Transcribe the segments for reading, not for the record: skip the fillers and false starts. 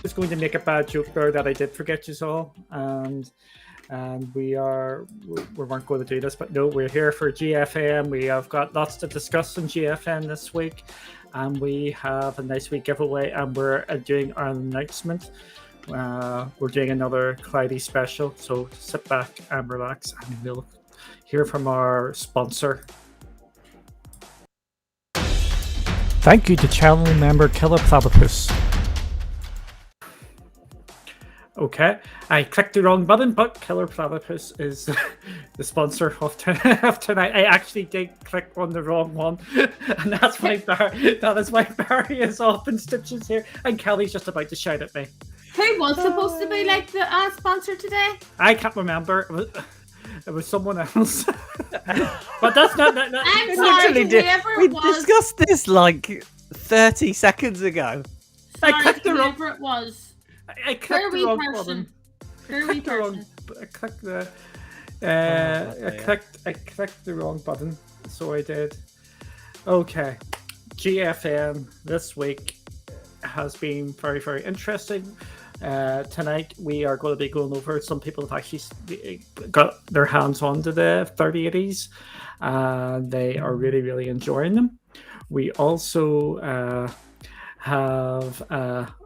was going to make a bad joke there that I did forget you all, and we weren't going to do this, but no, we're here for GFN. We have got lots to discuss in GFN this week, and we have a nice wee giveaway, and we're doing our announcement. We're doing another Cloudy special, so sit back and relax, and we'll hear from our sponsor. Thank you to channel member Killer Platypus. Okay, I clicked the wrong button, but Killer Platypus is the sponsor of tonight. I actually did click on the wrong one, and that's why Barry is off in stitches here, and Kelly's just about to shout at me. Who was supposed to be like the sponsor today? I can't remember. It was someone else. But that's not. I'm sorry, we discussed this like 30 seconds ago. Sorry, I clicked the wrong. Whoever it was. I clicked the wrong button. I clicked the wrong button, so I did. Okay, GFN this week has been very, very interesting. Tonight we are going to be going over. Some people have actually got their hands onto the 3080s, and they are really, really enjoying them. We also have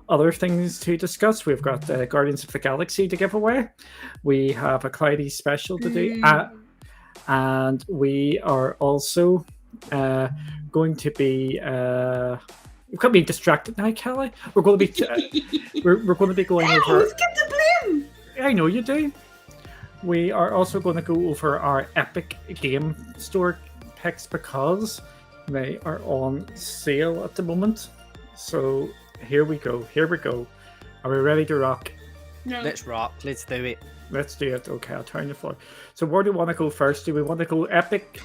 other things to discuss. We've got Guardians of the Galaxy to give away. We have a Cloudy special to do, and we are also going to be. We've got to be distracted now, Kelly. We're going to be we're going to be going over. Let's get the blame. I know you do. We are also going to go over our Epic Game Store picks because they are on sale at the moment. So here we go. Are we ready to rock? No. Let's rock. Let's do it. Let's do it. Okay, I'll turn the floor. So where do we want to go first? Do we want to go Epic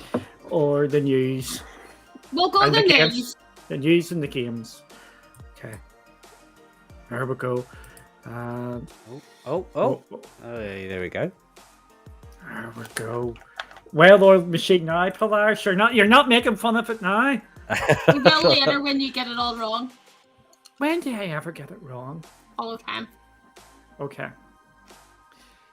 or the news? We'll go the news. The news and the games. Okay. There we go. Hey, there we go. There we go. Well-oiled machine now, Polaris. You're not making fun of it now. You will later when you get it all wrong. When do I ever get it wrong? All the time. Okay.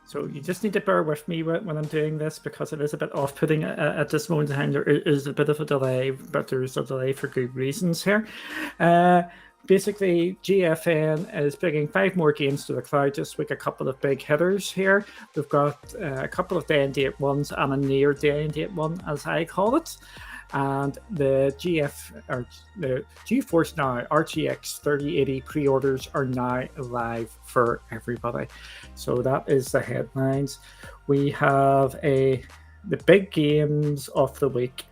So you just need to bear with me when I'm doing this because it is a bit off-putting at this moment in time. There is a bit of a delay, but there's a delay for good reasons here. Basically, GFN is bringing 5 more games to the cloud this week, a couple of big hitters here. We've got a couple of day-and-date ones and a near day-and-date one, as I call it. And the GeForce Now RTX 3080 pre-orders are now live for everybody. So that is the headlines. We have the big games of the week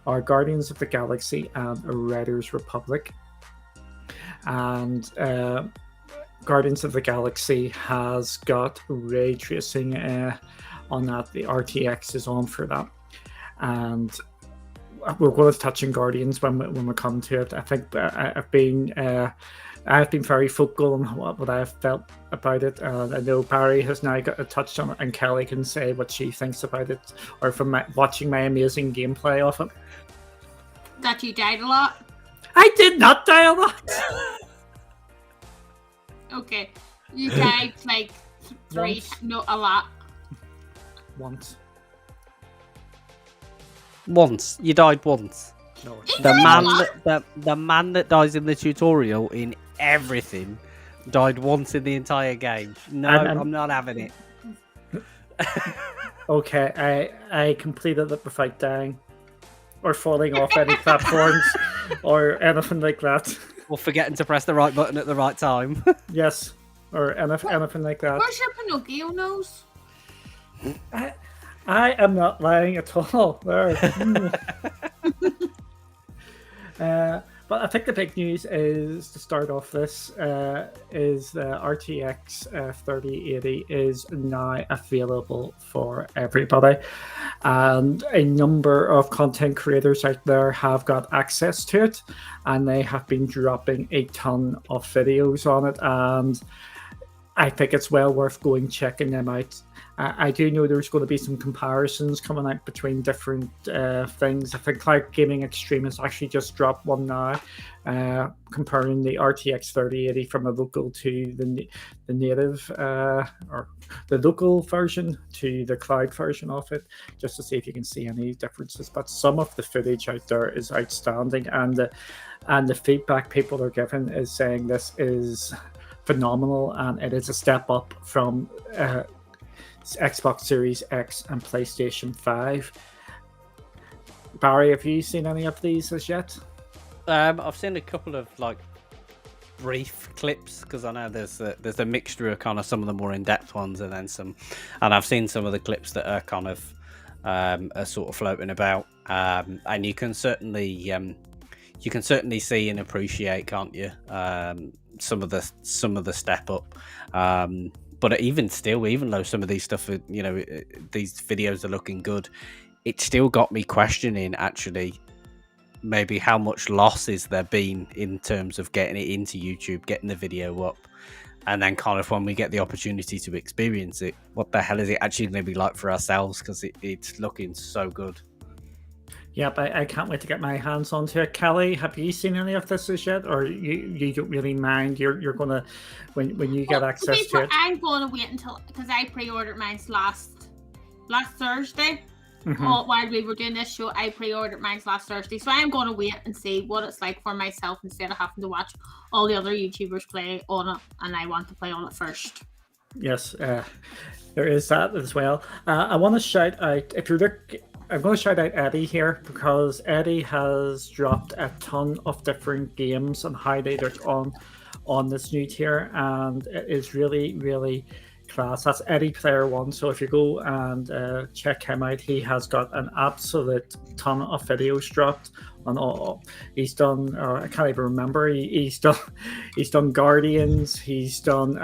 are Guardians of the Galaxy and Riders Republic. And Guardians of the Galaxy has got ray tracing on that. The RTX is on for that. And we're going to touch on Guardians when we come to it. I think I've been very vocal on what I've felt about it. I know Barry has now got a touch on it, and Kelly can say what she thinks about it, or from watching my amazing gameplay of it. That you died a lot? I did not die a lot! Okay. You died like 3, no, a lot. Once. You died once. No. The man that dies in the tutorial in everything died once in the entire game. No, I'm not having it. Okay, I completed it without dying or falling off any platforms or anything like that. Or forgetting to press the right button at the right time. Yes, or anything like that. Where's your Pinocchio nose? I am not lying at all. There. But I think the big news is, to start off this, is the RTX 3080 is now available for everybody. And a number of content creators out there have got access to it, and they have been dropping a ton of videos on it. And I think it's well worth going checking them out. I do know there's going to be some comparisons coming out between different things. I think Cloud Gaming Extreme has actually just dropped one now, comparing the RTX 3080 from a local to the native or the local version to the cloud version of it, just to see if you can see any differences. But some of the footage out there is outstanding, and the feedback people are giving is saying this is phenomenal, and it is a step up from Xbox Series X and PlayStation 5. Barry, have you seen any of these as yet? I've seen a couple of like brief clips, because I know there's a mixture of kind of some of the more in-depth ones and then some, and I've seen some of the clips that are kind of are sort of floating about, and you can certainly see and appreciate, can't you, some of the step up. But even though some of these stuff, these videos are looking good, it still got me questioning actually maybe how much loss is there been in terms of getting it into YouTube, getting the video up, and then kind of when we get the opportunity to experience it, what the hell is it actually going to be like for ourselves? Because it's looking so good. Yep, I can't wait to get my hands onto it. Kelly, have you seen any of this as yet, or you don't really mind? You're gonna when you get access to it. I'm going to wait until, because I pre-ordered mine last Thursday. Mm-hmm. While we were doing this show, I pre-ordered mine last Thursday, so I'm going to wait and see what it's like for myself instead of having to watch all the other YouTubers play on it, and I want to play on it first. Yes, there is that as well. I want to shout out, I'm going to shout out Eddie here, because Eddie has dropped a ton of different games and highlighted on this new tier, and it is really, really class. That's Eddie Player One. So if you go and check him out, he has got an absolute ton of videos dropped on all. He's done. I can't even remember. He's done Guardians. He's done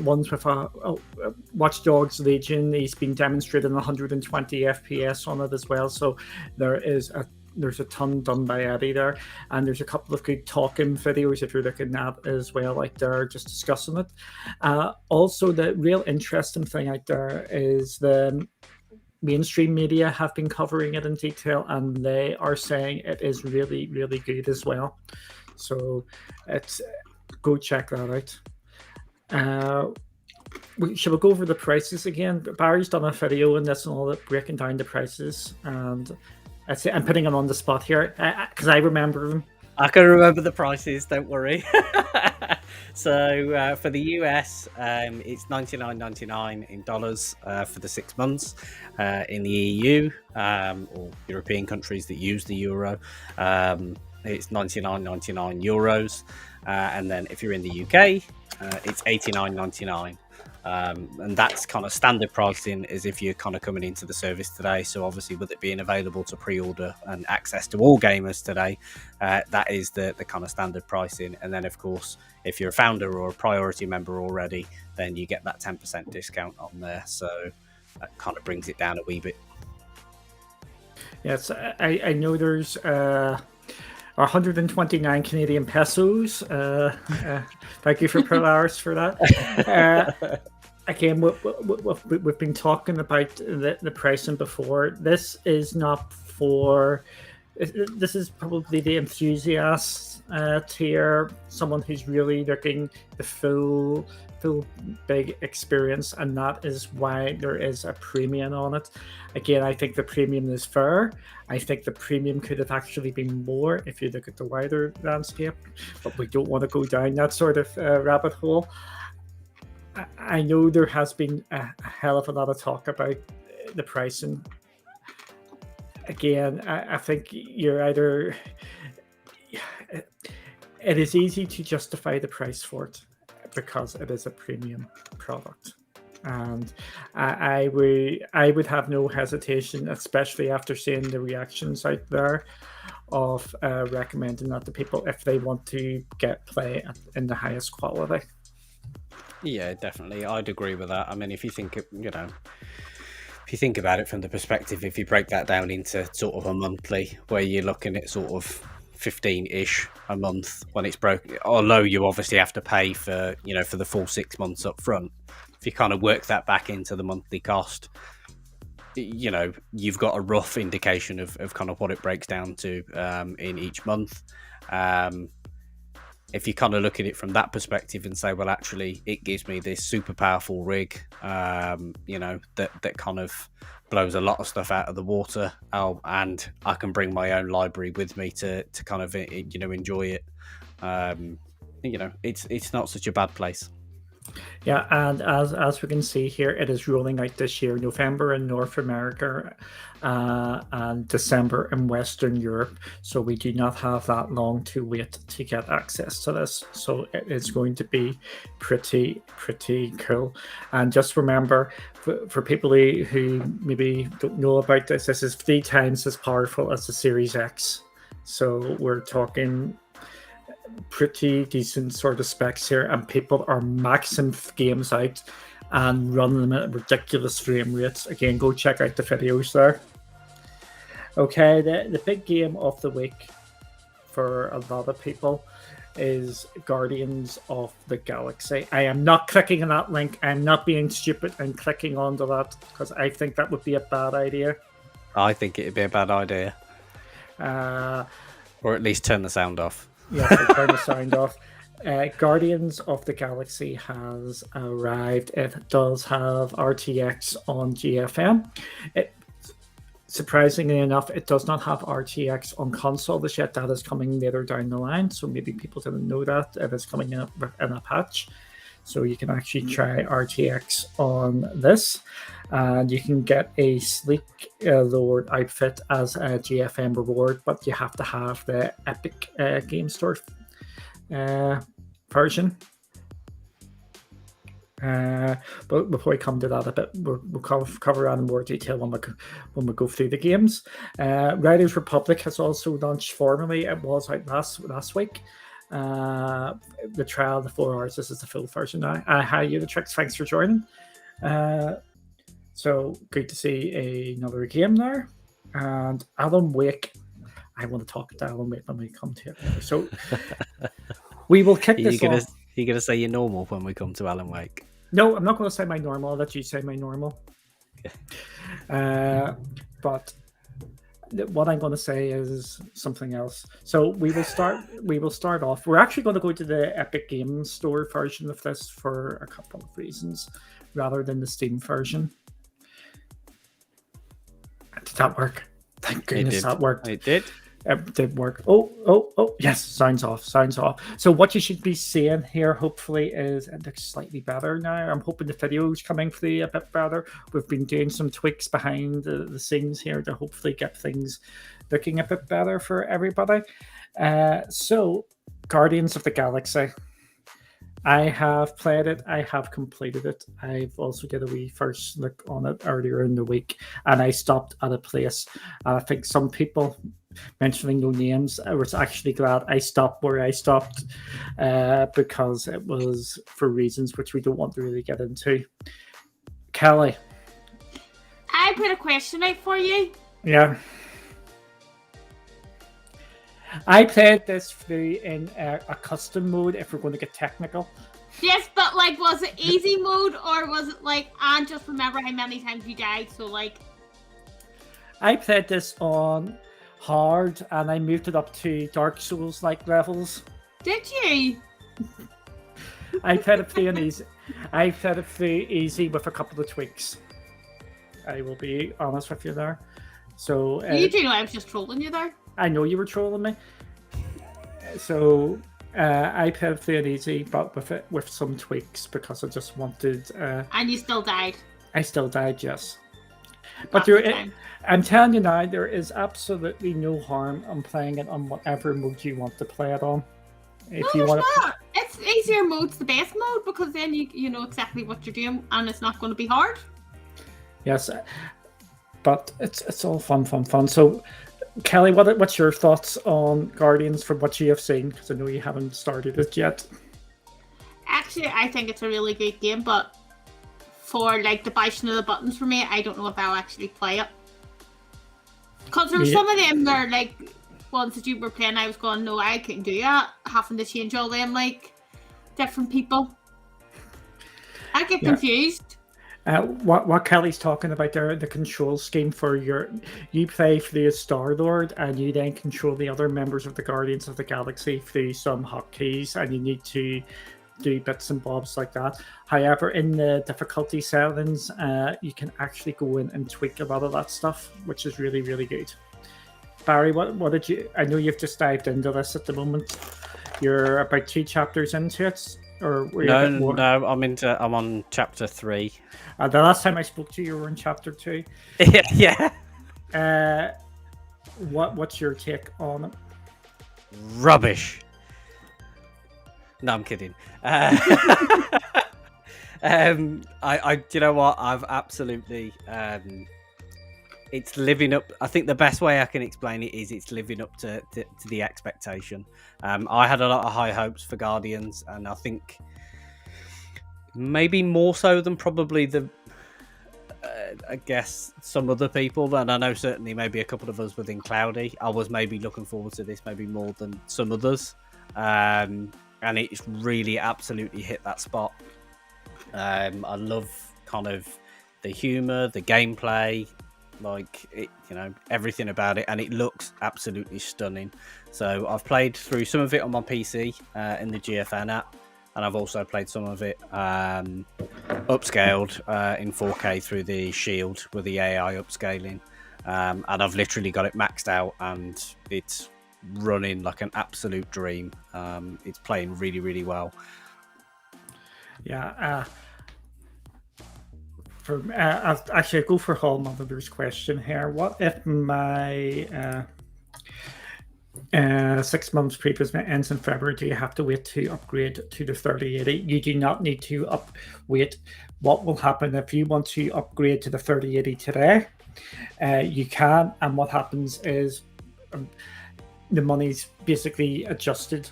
ones with Watch Dogs Legion. He's been demonstrating 120 FPS on it as well. So there's a ton done by Eddie there, and there's a couple of good talking videos if you're looking at as well, like they're just discussing it. Also, the real interesting thing out there is the mainstream media have been covering it in detail, and they are saying it is really, really good as well. So go check that out. Shall we go over the prices again? Barry's done a video on this and all that, breaking down the prices, and I'm putting him on the spot here because I remember them. I can remember the prices, don't worry. So for the US, it's $99.99 in dollars for the 6 months. In the EU or European countries that use the euro, it's €99.99. And then if you're in the UK, it's $89.99. And that's kind of standard pricing as if you're kind of coming into the service today. So obviously with it being available to pre-order and access to all gamers today, that is the kind of standard pricing. And then of course, if you're a founder or a priority member already, then you get that 10% discount on there. So that kind of brings it down a wee bit. Yes, I know there's 129 Canadian pesos. Thank you for Polaris for that. Again, we've been talking about the pricing before. This is not for. This is probably the enthusiast tier, someone who's really looking the full big experience, and that is why there is a premium on it. Again, I think the premium is fair. I think the premium could have actually been more if you look at the wider landscape, but we don't want to go down that sort of rabbit hole. I know there has been a hell of a lot of talk about the pricing. Again, I think you're either... It is easy to justify the price for it because it is a premium product. And I would have no hesitation, especially after seeing the reactions out there, of recommending that to people if they want to get play in the highest quality. Yeah, definitely. I'd agree with that. I mean, if you think, if you think about it from the perspective, if you break that down into sort of a monthly, where you're looking at sort of 15-ish a month when it's broken. Although you obviously have to pay for for the full 6 months up front. If you kind of work that back into the monthly cost, you've got a rough indication of kind of what it breaks down to in each month. If you kind of look at it from that perspective and say, well, actually, it gives me this super powerful rig, that kind of blows a lot of stuff out of the water, and I can bring my own library with me to kind of enjoy it. It's not such a bad place. Yeah, and as we can see here, it is rolling out this year, November in North America, and December in Western Europe. So we do not have that long to wait to get access to this. So it is going to be pretty cool. And just remember, for people who maybe don't know about this is 3 times as powerful as the Series X. So we're talking pretty decent sort of specs here, and people are maxing games out and running them at ridiculous frame rates. Again, go check out the videos there. Okay, the big game of the week for a lot of people is Guardians of the Galaxy. I am not clicking on that link. I'm not being stupid and clicking onto that because I think that would be a bad idea. I think it'd be a bad idea. Or at least turn the sound off. Yes, I turn the sound off. Guardians of the Galaxy has arrived. It does have RTX on GFN. Surprisingly enough, it does not have RTX on console as yet. That is coming later down the line, so maybe people didn't know that. It is coming in a patch. So you can actually try RTX on this, and you can get a sleek Lord outfit as a GFN reward, but you have to have the Epic Game Store version. But before we come to that a bit, we'll cover that in more detail when we go through the games. Riders Republic has also launched formally. It was out last week. The trial, the 4 hours. This is the full version now. Hi, Unitrix. Thanks for joining. So good to see another game there. And Alan Wake. I want to talk to Alan Wake when we come to it. So we will kick this off. You're going to say your normal when we come to Alan Wake? No, I'm not going to say my normal. I'll let you say my normal. But what I'm going to say is something else. So we will start off. We're actually going to go to the Epic Game Store version of this for a couple of reasons, rather than the Steam version. Did that work? Thank goodness that worked. It did. It did work. Oh, yes, sounds off. So what you should be seeing here, hopefully, is it looks slightly better now. I'm hoping the video's coming through a bit better. We've been doing some tweaks behind the scenes here to hopefully get things looking a bit better for everybody. So, Guardians of the Galaxy. I have played it. I have completed it. I've also did a wee first look on it earlier in the week, and I stopped at a place. I think some people, mentioning no names, I was actually glad I stopped where I stopped because it was for reasons which we don't want to really get into. Kelly. I put a question out for you. Yeah. I played this through in a custom mode if we're going to get technical. Yes, but was it easy mode or was it and just remember how many times you died? So I played this on hard and I moved it up to Dark Souls like levels. Did you? I played it through easy. I played it through easy with a couple of tweaks. I will be honest with you there. So you do know I was just trolling you there. I know you were trolling me. So I played it through it easy, but with some tweaks because I just wanted. And you still died. I still died, yes. But I'm telling you now, there is absolutely no harm on playing it on whatever mode you want to play it on. It's easier mode's the best mode because then you know exactly what you're doing and it's not going to be hard. Yes, but it's all fun. So, Kelly, what's your thoughts on Guardians from what you have seen? Because I know you haven't started it yet. Actually, I think it's a really good game, but for the bashing of the buttons for me, I don't know if I'll actually play it. Because there's some of them that are once that you were playing, I was going, no, I couldn't do that. Having to change all them like different people. I get confused. What Kelly's talking about there, the control scheme for you play through a Star-Lord and you then control the other members of the Guardians of the Galaxy through some hotkeys, and you need to do bits and bobs like that. However, in the difficulty settings, you can actually go in and tweak a lot of that stuff, which is really, really good. Barry, what did you? I know you've just dived into this at the moment. You're about 2 chapters into it, or were you no. I'm on chapter 3. The last time I spoke to you, you were in chapter 2. Yeah. What's your take on it? Rubbish. No, I'm kidding. You know what? I've absolutely. It's living up. I think the best way I can explain it is it's living up to the expectation. I had a lot of high hopes for Guardians, and I think maybe more so than probably I guess some other people, and I know certainly maybe a couple of us within Cloudy. I was maybe looking forward to this maybe more than some others, and it's really absolutely hit that spot. I love kind of the humor, the gameplay. Like it, everything about it, and it looks absolutely stunning. So I've played through some of it on my PC in the GFN app, and I've also played some of it upscaled in 4K through the Shield with the AI upscaling, and I've literally got it maxed out, and it's running like an absolute dream. It's playing really, really well. Yeah. Actually, I'll go for Hall Monitor's question here. What if my 6 months prepayment ends in February? Do you have to wait to upgrade to the 3080? You do not need to wait. What will happen if you want to upgrade to the 3080 today? You can, and what happens is the money's basically adjusted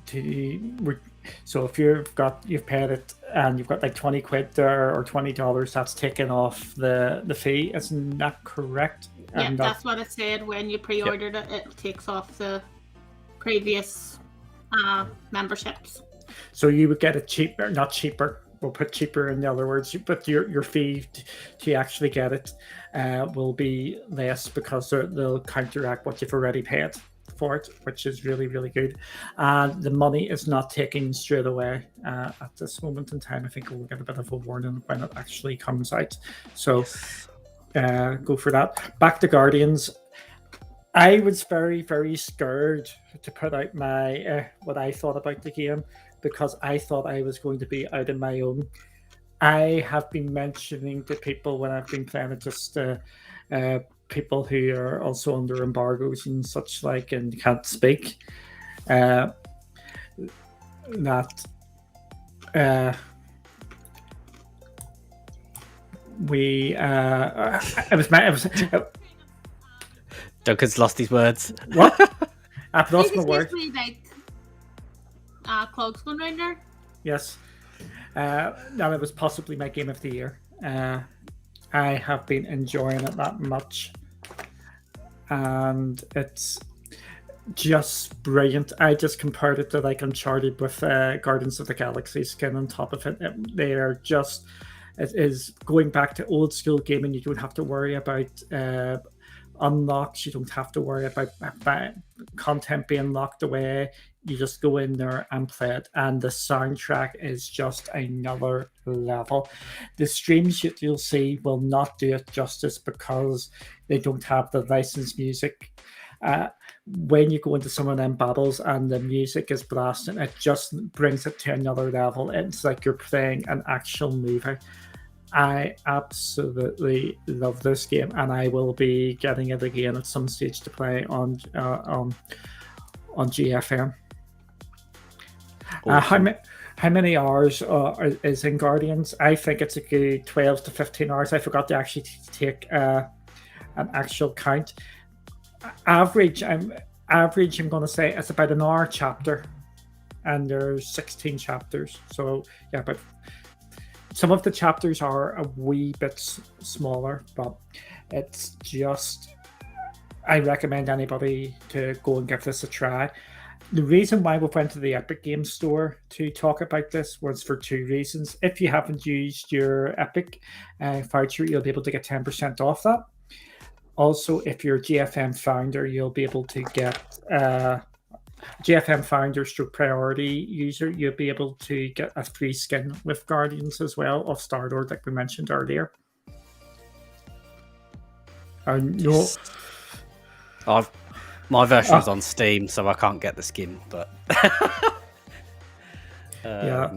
to. So if you've paid it and you've got like 20 quid there or $20, that's taken off the fee. Isn't that correct? Yeah, that's what it said when you pre-ordered it. It takes off the previous memberships. So you would get it cheaper, not cheaper. We'll put cheaper in other words, but your fee to actually get it will be less because they'll counteract what you've already paid for it, which is really, really good. And the money is not taken straight away at this moment in time. I think we'll get a bit of a warning when it actually comes out. So go for that. Back to Guardians. I was very, very scared to put out my what I thought about the game, because I thought I was going to be out on my own. I have been mentioning to people when I've been playing it, just people who are also under embargoes and such like and can't speak, that we Duncan's lost his words. What? I've lost my words. Like clogs going round there. Yes. Now it was possibly my game of the year. I have been enjoying it that much, and it's just brilliant. I just compared it to like Uncharted with Guardians of the Galaxy skin on top of it. They are just, it is going back to old school gaming. You don't have to worry about unlocks. You don't have to worry about content being locked away. You just go in there and play it, and the soundtrack is just another level. The streams that you'll see will not do it justice because they don't have the licensed music. When you go into some of them battles and the music is blasting, it just brings it to another level. It's like you're playing an actual movie. I absolutely love this game, and I will be getting it again at some stage to play on GFN. Awesome. How many hours is in Guardians? I think it's a good 12 to 15 hours. I forgot to actually take an actual count. Average, I'm going to say it's about an hour chapter, and there's 16 chapters. So yeah, but some of the chapters are a wee bit smaller, but it's just I recommend anybody to go and give this a try. The reason why we went to the Epic Games Store to talk about this was for two reasons. If you haven't used your Epic voucher, you'll be able to get 10% off that. Also, if you're a GFM founder, you'll be able to get GFM founder stroke priority user. You'll be able to get a free skin with Guardians as well of Star-Lord, like we mentioned earlier. No. My version's on Steam, so I can't get the skin, but Yeah.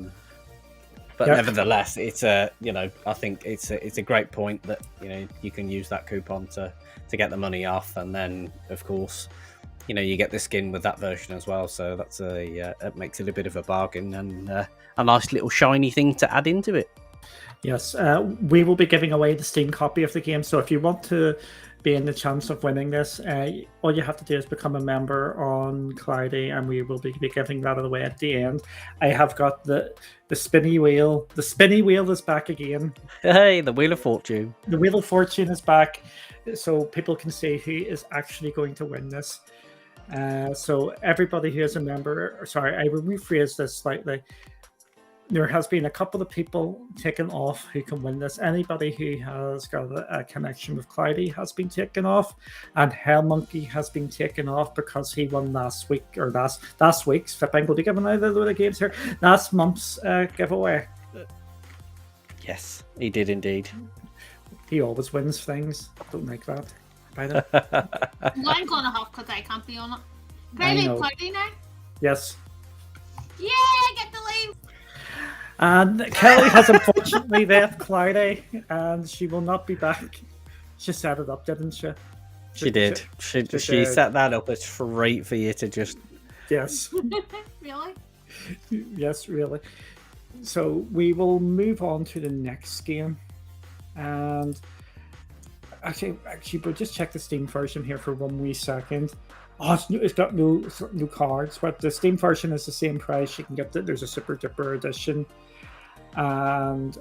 But Yeah. nevertheless, it's I think it's a great point that you can use that coupon to get the money off, and then of course you get the skin with that version as well. So that's it makes it a bit of a bargain and a nice little shiny thing to add into it. Yes, we will be giving away the Steam copy of the game. So if you want to be in the chance of winning this, all you have to do is become a member on Cloudy, and we will be giving that away at the end. I have got the spinny wheel. The spinny wheel is back again. Hey, the Wheel of Fortune. The Wheel of Fortune is back, so people can see who is actually going to win this. So everybody who is a member, sorry, I will rephrase this slightly. There has been a couple of people taken off who can win this. Anybody who has got a connection with Cloudy has been taken off, and Hell Monkey has been taken off because he won last week's. Flipping, will be giving out a load of games here. Last month's giveaway. Yes, he did indeed. He always wins things. Don't like that. Well, I'm gonna have because I can't be on it. Can I leave Cloudy now? Yes. Yeah, I get to leave. And Kelly has unfortunately left Cloudy, and she will not be back. She set it up, didn't she? She did. She set that up. It's great for you to just... Yes. Really? Yes, really. So we will move on to the next game. And actually, we'll just check the Steam version here for 1 wee second. Oh, it's got no cards, but the Steam version is the same price. You can get there's a Super Duper edition, and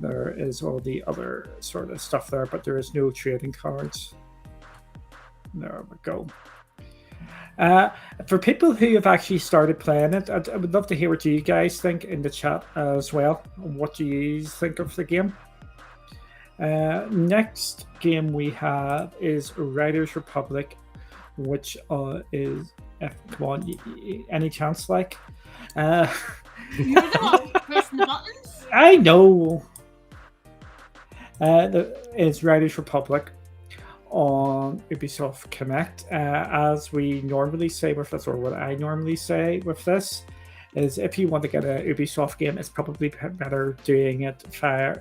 there is all the other sort of stuff there, but there is no trading cards. There we go. For people who have actually started playing it, I would love to hear what you guys think in the chat as well. What do you think of the game? Next game we have is Riders Republic, which is come on, any chance like? You're the one pressing the buttons. I know. It's Riders Republic on Ubisoft Connect. As we normally say with this, or what I normally say with this, is if you want to get a Ubisoft game, it's probably better doing it via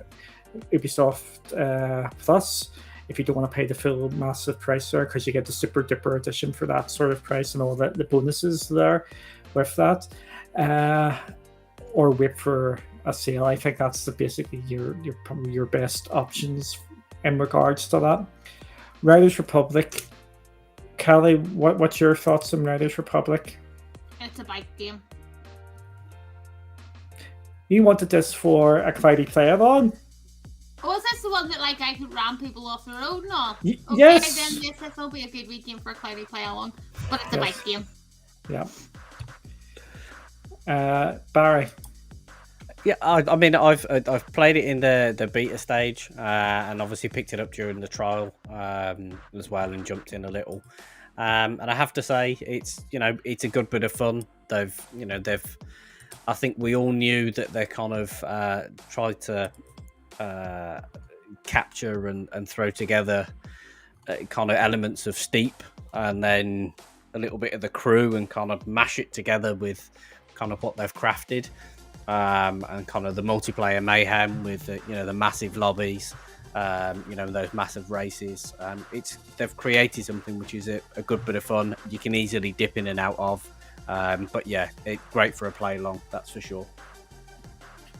Ubisoft Plus. If you don't want to pay the full massive price there, because you get the Super Duper edition for that sort of price and all the bonuses there with that, or wait for a sale. I think that's basically probably your best options in regards to that. Riders Republic. Kelly, what's your thoughts on Riders Republic? It's a bike game. You wanted this for a Cloudy play-along? Oh, is this the one that I could ram people off the road and all? Okay, yes. Then this will be a good weekend for a Cloudy play along, but it's a bike game. Yeah. Barry. Yeah, I mean, I've played it in the beta stage, and obviously picked it up during the trial as well, and jumped in a little. And I have to say, it's a good bit of fun. They've I think we all knew that they kind of tried to capture and throw together kind of elements of Steep, and then a little bit of the crew, and kind of mash it together with kind of what they've crafted, and kind of the multiplayer mayhem with the massive lobbies, those massive races. They've created something which is a good bit of fun. You can easily dip in and out of, but yeah, it's great for a play along, that's for sure.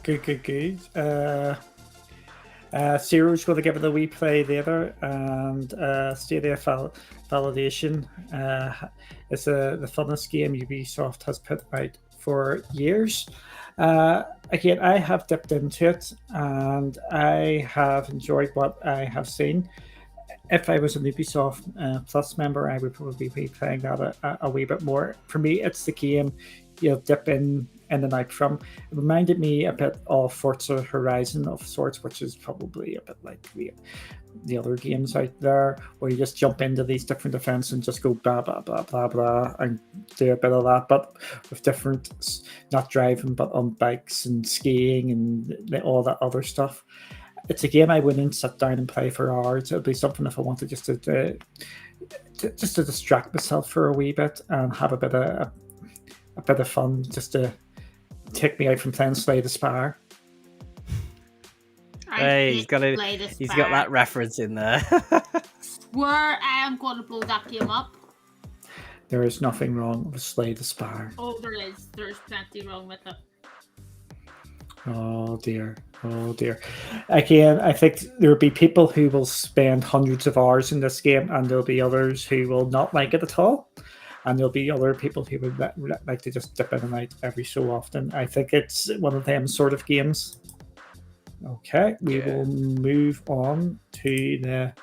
Good. Ciro's going to give it a wee play later, and Stadia Validation is the funnest game Ubisoft has put out for years. Again, I have dipped into it, and I have enjoyed what I have seen. if I was an Ubisoft Plus member, I would probably be playing that a wee bit more. For me, it's the game you'll dip in and out from. It reminded me a bit of Forza Horizon of sorts, which is probably a bit like the other games out there, where you just jump into these different events and just go blah blah blah blah blah and do a bit of that, but with different, not driving, but on bikes and skiing and all that other stuff. It's a game I wouldn't sit down and play for hours. It would be something if I wanted just to distract myself for a wee bit and have a bit of fun, just to take me out from playing Slay the Spire. Hey, he's got that reference in there. Where I am going to blow that game up. There is nothing wrong with Slay the Spire. Oh, there is. There's plenty wrong with it. Oh dear. Again, I think there will be people who will spend hundreds of hours in this game, and there'll be others who will not like it at all. And there'll be other people who would like to just dip in and out every so often. I think it's one of them sort of games. Okay, we will move on to the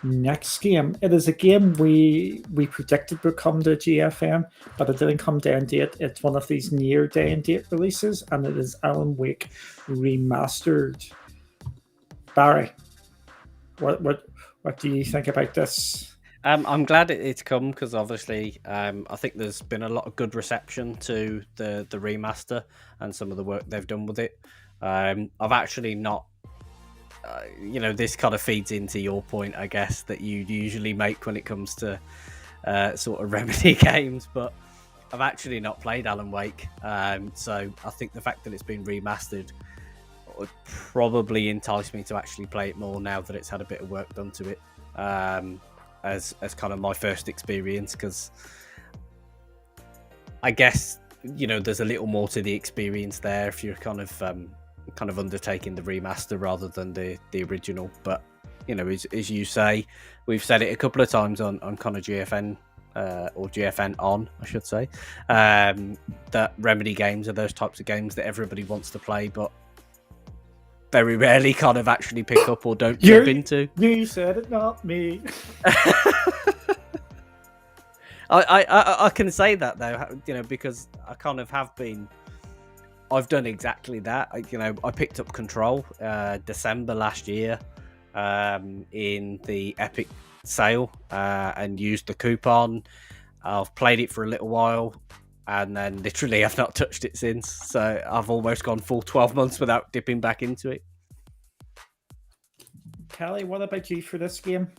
next game. It is a game we predicted would come to GFN, but it didn't come to end date. It's one of these near day and date releases, and it is Alan Wake Remastered. Barry, what do you think about this? I'm glad it's come, because obviously I think there's been a lot of good reception to the remaster and some of the work they've done with it. I've actually not, this kind of feeds into your point, I guess, that you usually make when it comes to sort of Remedy games, but I've actually not played Alan Wake, so I think the fact that it's been remastered would probably entice me to actually play it more now that it's had a bit of work done to it, as kind of my first experience, because I guess there's a little more to the experience there if you're kind of undertaking the remaster rather than the original. But as you say, we've said it a couple of times on kind of GFN or GFN On, I should say, that Remedy games are those types of games that everybody wants to play, but very rarely kind of actually pick up or don't jump into. You said it, not me. I can say that though, because I kind of I've done exactly that. I picked up Control December last year in the Epic sale and used the coupon. I've played it for a little while, and then literally I've not touched it since. So I've almost gone full 12 months without dipping back into it. Callie, what about you for this game?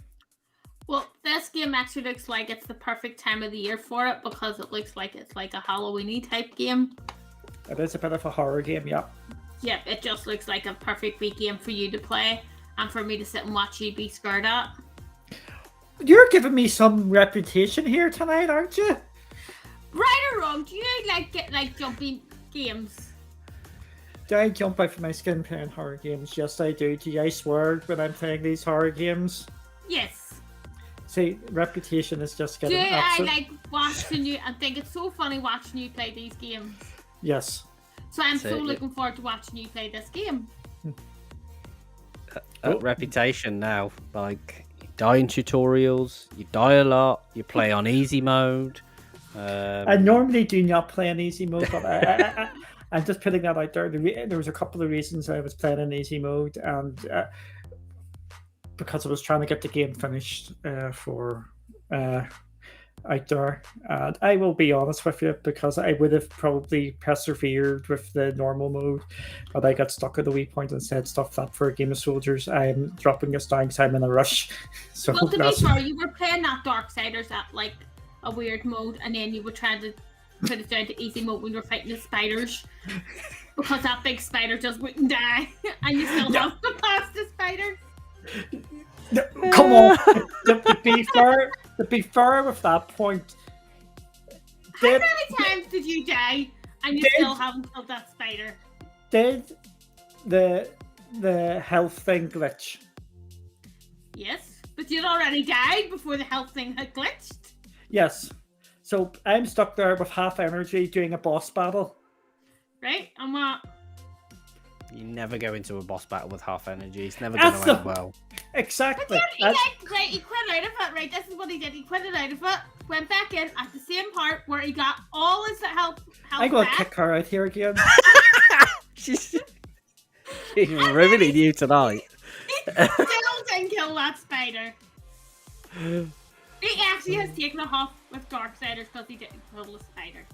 Well, this game actually looks like it's the perfect time of the year for it, because it looks like it's like a Halloween-y type game. It is a bit of a horror game, yeah. Yep, it just looks like a perfect week game for you to play and for me to sit and watch you be scared at. You're giving me some reputation here tonight, aren't you? Right or wrong, do you like jumping games? Do I jump out from my skin playing horror games? Yes, I do. Do I swear when I'm playing these horror games? Yes. See, reputation is just getting I like watching you and think it's so funny watching you play these games? Yes. So I'm looking forward to watching you play this game. Reputation now, like, you die in tutorials, you die a lot, you play on easy mode. I normally do not play on easy mode, but I'm just putting that out there. There was a couple of reasons I was playing in easy mode, and because I was trying to get the game finished for out there. And I will be honest with you, because I would have probably persevered with the normal mode, but I got stuck at a wee point and said, stuff that for a game of soldiers. I'm dropping this down because I'm in a rush. So well, to be fair, you were playing that Darksiders at like a weird mode, and then you were trying to put it down to easy mode when you were fighting the spiders, because that big spider just wouldn't die, and you still have to pass the spider. Come on, to be fair with that point. How many times did you die and you still haven't killed that spider? Did the health thing glitch? Yes, but you'd already died before the health thing had glitched. Yes. So I'm stuck there with half energy doing a boss battle. Right, and what? You never go into a boss battle with half energy. It's never going to end well. Exactly. He quit out of it, right? This is what he did. He quit it out of it, went back in at the same part where he got all his help I'm going to back. kick her out here again. She's ruining you tonight. He still didn't kill that spider. He actually has taken a huff with Darksiders because he didn't kill the spider.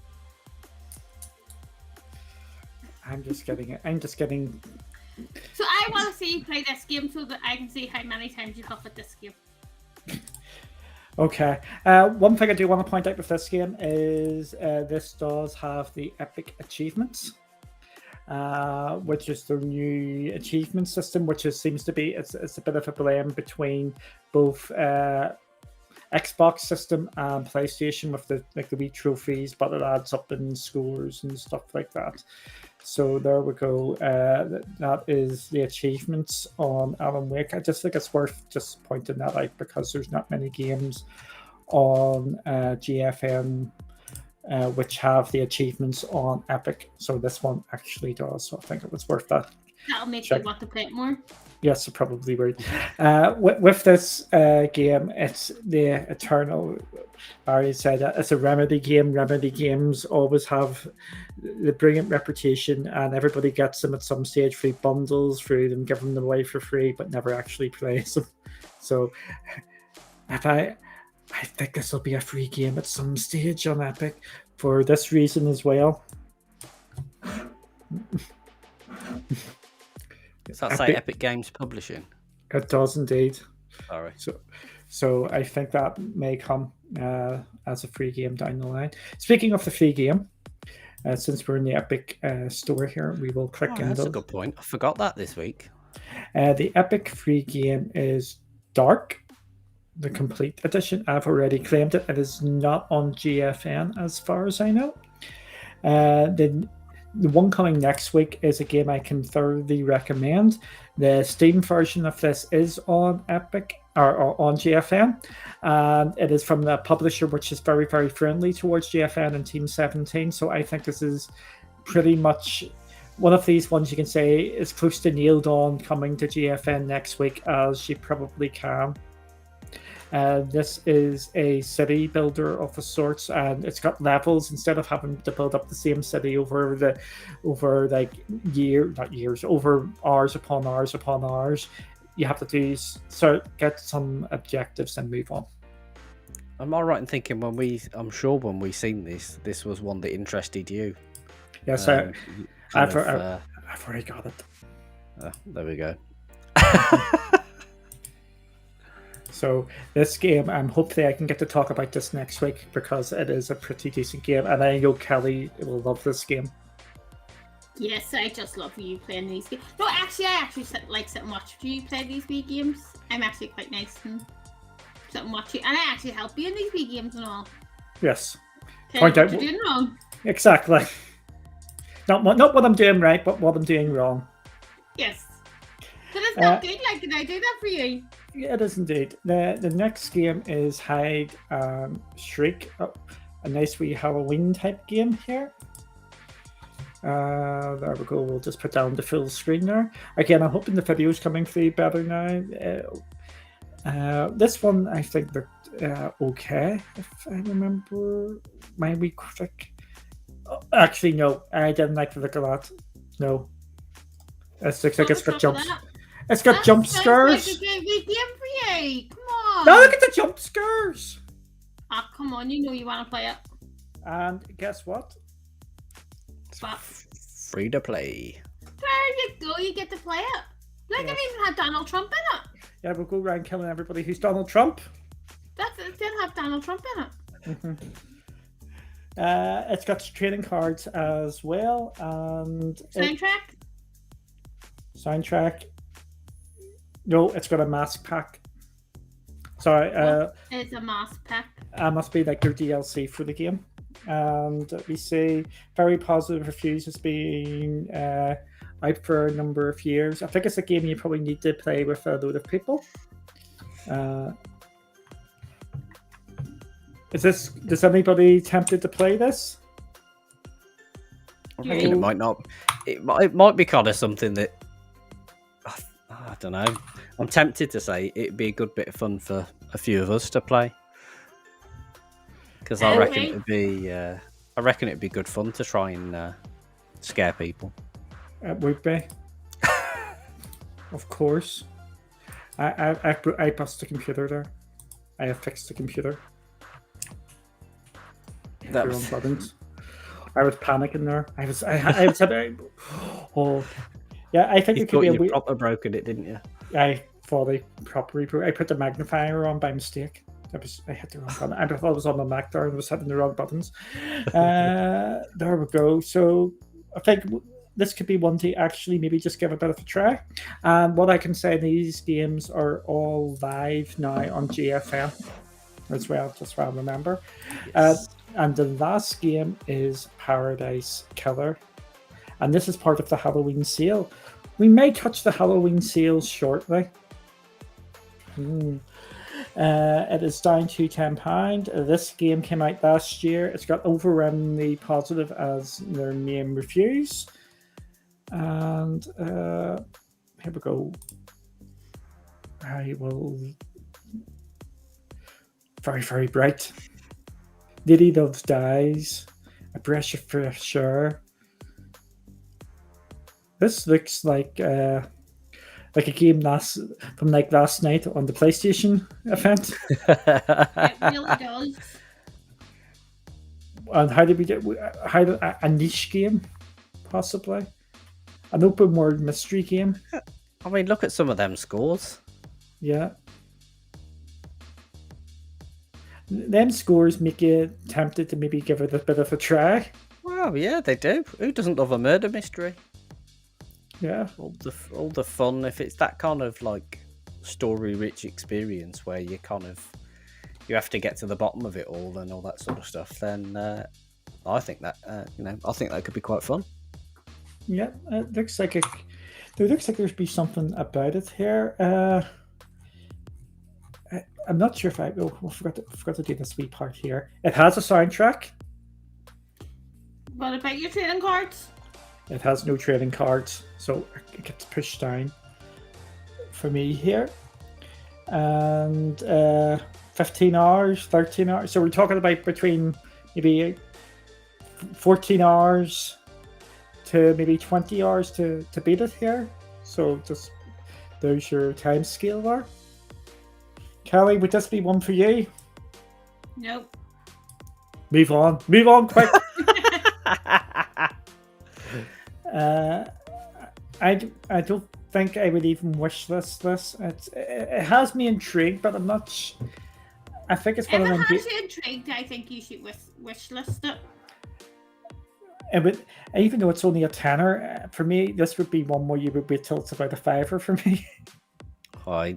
I'm just getting. So I want to see you play this game so that I can see how many times you huff at this game. Okay. One thing I do want to point out with this game is this does have the epic achievements, which is the new achievement system, which seems to be it's a bit of a blend between both Xbox system and PlayStation with the wee trophies, but it adds up in scores and stuff like that. So there we go. That is the achievements on Alan Wake. I just think it's worth just pointing that out because there's not many games on GFN which have the achievements on Epic. So this one actually does. So I think it was worth that. That'll make you want to play it more. Yes, it probably would. With this game, it's the eternal. Barry said it's a Remedy game. Remedy games always have the brilliant reputation, and everybody gets them at some stage through bundles, through them giving them away for free, but never actually plays them. So, I think this will be a free game at some stage on Epic for this reason as well. Does that say Epic Games Publishing? It does indeed. Sorry. So I think that may come as a free game down the line. Speaking of the free game, since we're in the Epic store here, we will click into. That's a good point. I forgot that this week. The Epic free game is Dark, the complete edition. I've already claimed it. It is not on GFN as far as I know. The one coming next week is a game I can thoroughly recommend. The Steam version of this is on Epic or on GFN, and it is from the publisher, which is very, very friendly towards GFN and Team 17. So I think this is pretty much one of these ones you can say is close to nailed on coming to GFN next week, as you probably can. This is a city builder of the sorts, and it's got levels instead of having to build up the same city over hours upon hours upon hours. You have to get some objectives and move on. Am I right in thinking when we seen this was one that interested you? Yes, I've already got it. There we go. So this game, hopefully I can get to talk about this next week because it is a pretty decent game, and I know Kelly will love this game. Yes, I just love you playing these games. No, actually, I sit and watch you play these wee games. I'm actually quite nice and sit and watch you, and I actually help you in these wee games and all. Yes. Point out what you're doing wrong. Exactly. Not what I'm doing right, but what I'm doing wrong. Yes. So that's not good. Did I do that for you? Yeah, it is indeed. The next game is Hide and Shriek. Oh, a nice wee Halloween type game here. There we go. We'll just put down the full screen there. Again, I'm hoping the video's coming through better now. This one I think looked okay, if I remember my wee critic. Oh, actually, no, I didn't like the look of that. No. It looks like it's got jumps. It's got jump scares. Like a good wee game for you. Come on. Now look at the jump scares. Ah, come on. You know you want to play it. And guess what? But free to play. There you go. You get to play it. Look, it even had Donald Trump in it. Yeah, we'll go around killing everybody who's Donald Trump. It did have Donald Trump in it. Mm-hmm. It's got trading cards as well, and soundtrack. No, it's got a mask pack. Sorry, it's a mask pack. Must be like their DLC for the game. And we see very positive reviews. It's been out for a number of years. I think it's a game you probably need to play with a load of people. Is anybody tempted to play this? I think it might not. It might be kind of something that I don't know. I'm tempted to say it'd be a good bit of fun for a few of us to play, because I reckon it'd be. I reckon it'd be good fun to try and scare people. It would be, of course. I bust the computer there. I have fixed the computer. That was... buttons. I was panicking there. I was oh, yeah. I think You it could be a you weird. proper broken it, didn't you? I thought I properly. I put the magnifier on by mistake. I hit the wrong button. I thought it was on the Mac there and was hitting the wrong buttons. There we go. So I think this could be one to actually maybe just give a bit of a try. And what I can say, these games are all live now on GFN as well, just so I remember. Yes. And the last game is Paradise Killer. And this is part of the Halloween sale. We may touch the Halloween sales shortly. It is down to £10. This game came out last year. It's got overwhelmingly positive as their main reviews. And here we go. I will... Very, very bright. Lily Loves Dies. A Breath of Fresh Air. This looks like a game from last night on the PlayStation event. It really does. And how did we get a niche game, possibly an open world mystery game? I mean, look at some of them scores. Yeah, them scores make you tempted to maybe give it a bit of a try. Well, yeah, they do. Who doesn't love a murder mystery? Yeah, All the fun. If it's that kind of like story-rich experience where you you have to get to the bottom of it all and all that sort of stuff, then I think that I think that could be quite fun. yeah. It looks like there looks like there's be something about it here. I'm not sure if I forgot to do this wee part here. It has a soundtrack. What about your trading cards? It has no trading cards, so it gets pushed down for me here. And 15 hours, 13 hours. So we're talking about between maybe 14 hours to maybe 20 hours to beat it here. So just there's your time scale there. Kelly, would this be one for you? Nope. Move on quick. I don't think I would even wish this. It has me intrigued, but I'm not. I think it's one If of it them. has you intrigued, I think you should wish list it. It would, even though it's only a tenner, for me, this would be one where you would wait till it's about a fiver for me.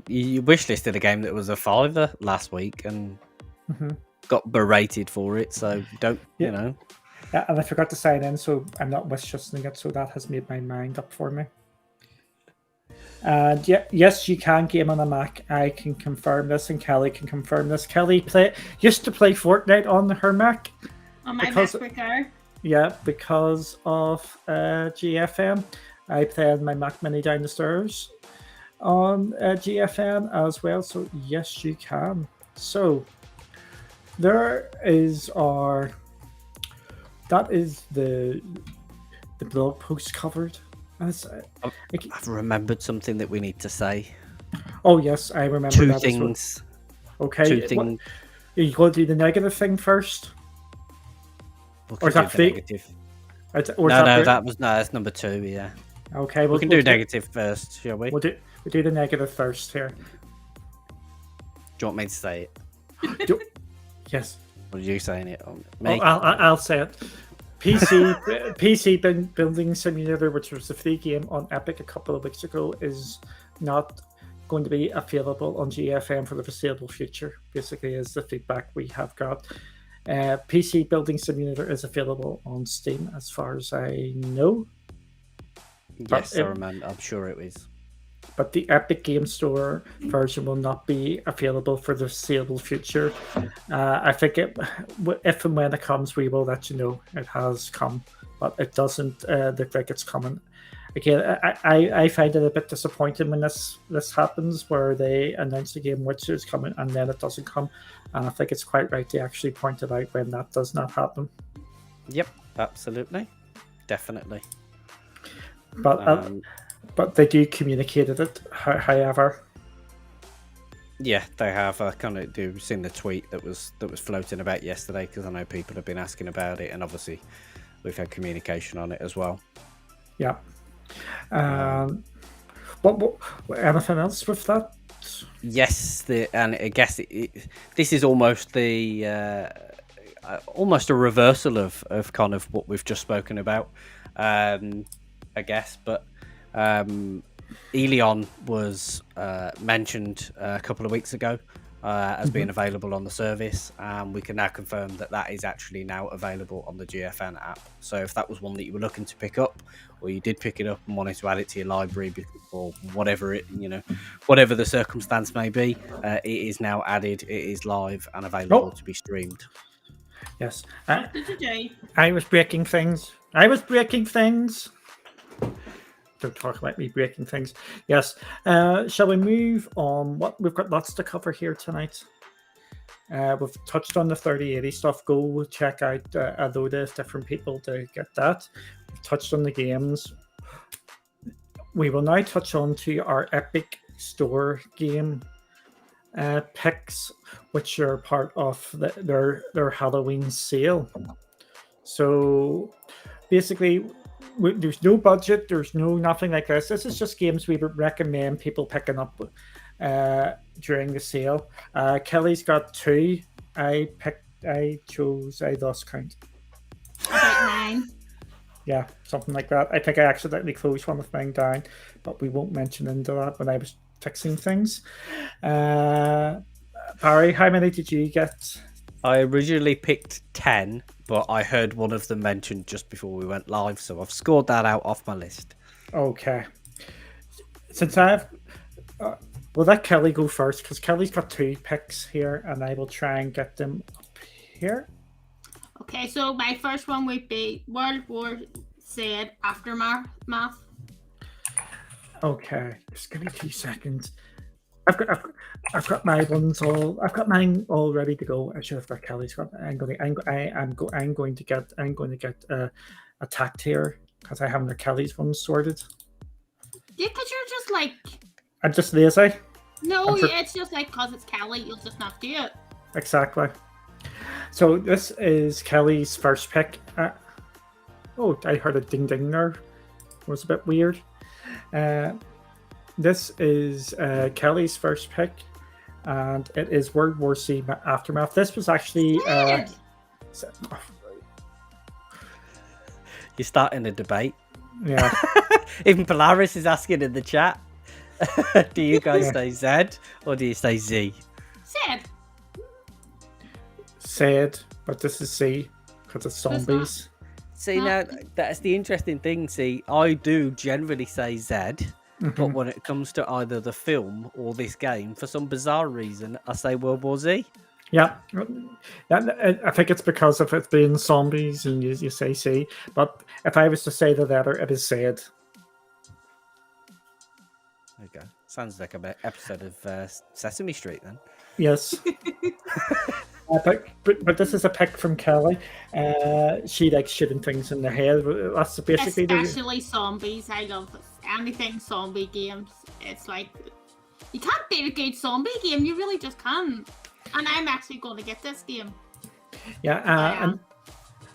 You wishlisted a game that was a $5 last week and got berated for it. So don't Yeah. you know? Yeah, and I forgot to sign in, so I'm not wishlisting it. So that has made my mind up for me. And yes, you can game on a Mac. I can confirm this, and Kelly can confirm this. Kelly used to play Fortnite on her Mac. On my MacBook Air. Yeah, because of GFN. I play on my Mac Mini down the stairs on GFN as well. So yes, you can. So there is that is the blog post covered. I've remembered something that we need to say. Oh yes, I remember Two that things. Okay. Two things. Are you going to do the negative thing first? Or is that fake? That's number 2. Yeah. Okay, we can do negative first, shall we? We'll do the negative first here. Do you want me to say it? Yes. Or are you saying it? Me? I'll say it. PC Building Simulator, which was a free game on Epic a couple of weeks ago, is not going to be available on GFN for the foreseeable future. Basically, is the feedback we have got. PC Building Simulator is available on Steam, as far as I know. Yes, I remember. I'm sure it is. But the Epic Game Store version will not be available for the foreseeable future. I think if and when it comes, we will let you know it has come. But it doesn't look like it's coming again, I find it a bit disappointing when this happens, where they announce the game which is coming and then it doesn't come. And I think it's quite right to actually point it out when that does not happen. Yep, absolutely, definitely. But they do communicated it, however. Yeah, they have. I kind of seen the tweet that was floating about yesterday, because I know people have been asking about it, and obviously we've had communication on it as well. Yeah. What anything else with that? Yes, and I guess this is almost almost a reversal of kind of what we've just spoken about, I guess. But Elysium was mentioned a couple of weeks ago as being available on the service, and we can now confirm that is actually now available on the GFN app. So if that was one that you were looking to pick up, or you did pick it up and wanted to add it to your library, or whatever whatever the circumstance may be, it is now added. It is live and available to be streamed. Yes. I was breaking things. Don't talk about me breaking things. Yes. Shall we move on? We've got lots to cover here tonight. We've touched on the 3080 stuff. Go check out a load of different people to get that. We've touched on the games. We will now touch on to our Epic Store game picks, which are part of their Halloween sale. So basically, there's no budget, there's nothing like this. This is just games we would recommend people picking up during the sale. Kelly's got 2. I lost count. About 9. Yeah, something like that. I think I accidentally closed one of mine down, but we won't mention into that when I was fixing things. Barry, how many did you get? I originally picked 10, but I heard one of them mentioned just before we went live, so I've scored that out off my list. Okay. Since I've... we'll let Kelly go first, because Kelly's got 2 picks here, and I will try and get them up here. Okay, so my first one would be World War Z Aftermath. Okay, just give me 2 seconds. I've got my ones all. I've got mine all ready to go. I should have got Kelly's. I'm going to get attacked here because I haven't got Kelly's one sorted. Yeah, because you're just like. I'm just lazy. No, it's just like because it's Kelly, you'll just not do it. Exactly. So this is Kelly's first pick. Oh, I heard a ding ding there. It was a bit weird. This is Kelly's first pick, and it is World War Z Aftermath. This was actually... You're starting a debate. Yeah. Even Polaris is asking in the chat, do you guys say Z or do you say Z? Said, but this is C because it's zombies. See, now that's the interesting thing. See, I do generally say Z. But when it comes to either the film or this game, for some bizarre reason, I say World War Z. Yeah, I think it's because of it being zombies and you say C. But if I was to say the letter, it is said. Okay. Sounds like an episode of Sesame Street then. Yes. But this is a pick from Kelly. She likes shooting things in the head. That's basically especially zombies. I love anything zombie games. It's like you can't beat a good zombie game. You really just can't. And I'm actually going to get this game. Yeah,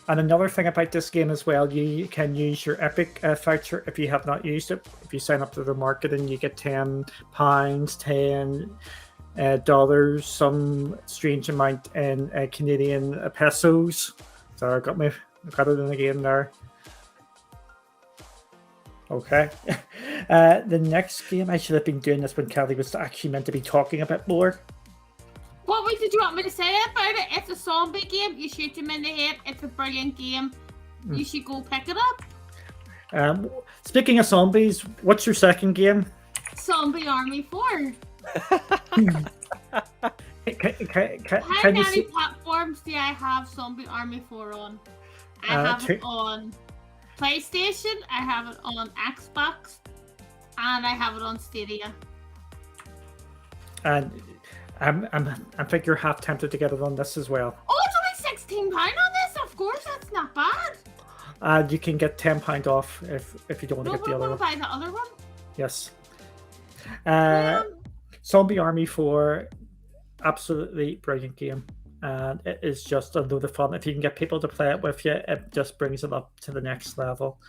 and another thing about this game as well, you can use your Epic voucher if you have not used it. If you sign up to the marketing, you get £10, $10, some strange amount in Canadian pesos. So I got it in again there. Okay. The next game, I should have been doing this when Kelly was actually meant to be talking a bit more. What did you want me to say about it? It's a zombie game. You shoot him in the head. It's a brilliant game. You should go pick it up. Speaking of zombies, what's your second game? Zombie Army 4. How many platforms do I have Zombie Army 4 on? I have it on PlayStation, I have it on Xbox, and I have it on Stadia. And I think you're half tempted to get it on this as well. Oh, it's only £16 on this. Of course, that's not bad. And you can get £10 off if you don't want to get the other one. Buy the other one. Yes. Zombie Army 4, absolutely brilliant game. And it is just a load of fun. If you can get people to play it with you, it just brings it up to the next level.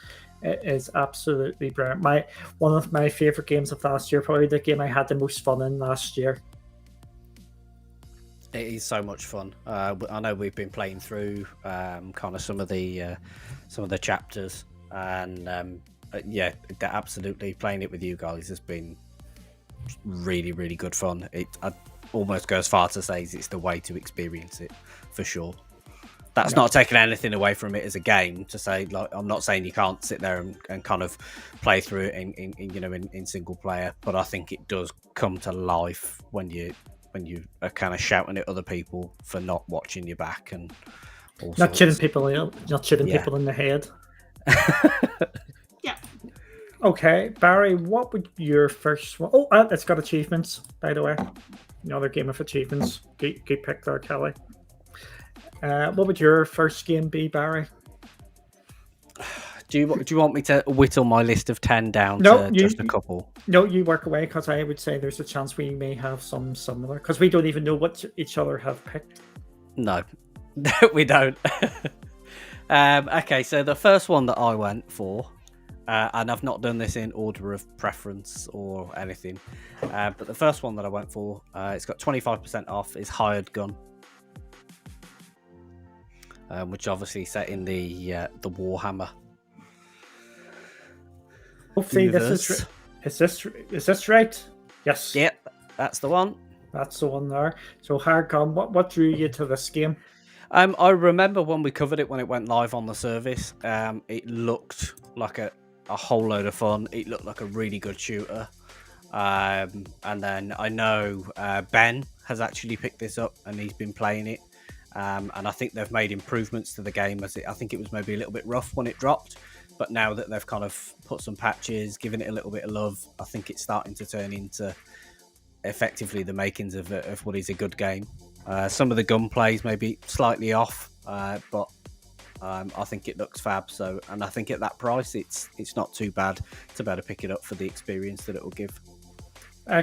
It is absolutely brilliant. One of my favorite games of last year, probably the game I had the most fun in last year. It is so much fun. I know we've been playing through kind of some of the chapters, and yeah, absolutely playing it with you guys has been really, really good fun. I'd almost go as far to say it's the way to experience it for sure. That's not taking anything away from it as a game. To say, like, I'm not saying you can't sit there and kind of play through it in single player, but I think it does come to life when you are kind of shouting at other people for not watching your back and not shooting people in the head. Yeah. Okay, Barry, what would your first one? Oh, it's got achievements, by the way. Another game of achievements. Good pick there, Kelly. What would your first game be, Barry? Do you want me to whittle my list of 10 down to just a couple? No, you work away, because I would say there's a chance we may have some similar, because we don't even know what each other have picked. No, we don't. Okay, so the first one that I went for, and I've not done this in order of preference or anything, but the first one that I went for, it's got 25% off, is Hired Gun. Which obviously set in the Warhammer. Hopefully universe. Is this right? Yes. Yep, that's the one. That's the one there. So Hired Gun, what drew you to this game? I remember when we covered it when it went live on the service. It looked like a whole load of fun. It looked like a really good shooter. And then I know Ben has actually picked this up and he's been playing it. And I think they've made improvements to the game. I think it was maybe a little bit rough when it dropped, but now that they've kind of put some patches, given it a little bit of love, I think it's starting to turn into effectively the makings of what is a good game. Some of the gunplays may be slightly off, but I think it looks fab. So, and I think at that price, it's not too bad to be able to pick it up for the experience that it will give.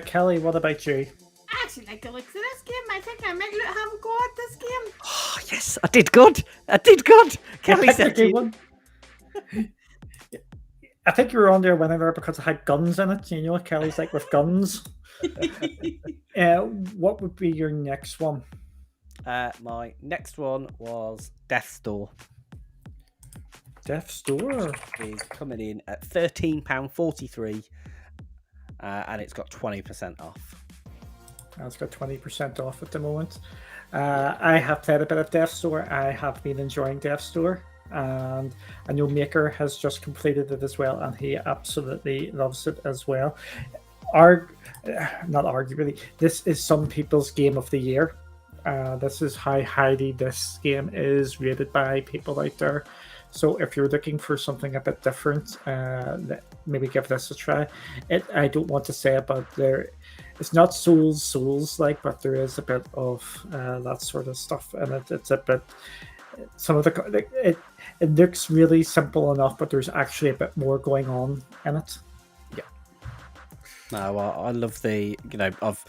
Kelly, what about you? I actually like the looks of this game. I think I might have a go at this game. Oh, yes, I did good. Kelly said one. I think you were on there whenever because it had guns in it. You know what Kelly's like with guns. What would be your next one? My next one was Death's Door. Death's Door is coming in at £13.43, and it's got 20% off. It's got 20% off at the moment. I have played a bit of Death's Door. I have been enjoying Death's Door, and I know Maker has just completed it as well, and he absolutely loves it as well. Not arguably, this is some people's game of the year. This is how highly this game is rated by people out there. So if you're looking for something a bit different, maybe give this a try. I don't want to say it, but it's not Souls like, but there is a bit of that sort of stuff in it. It's a bit. Some of it looks really simple enough, but there's actually a bit more going on in it. Yeah. No, I love of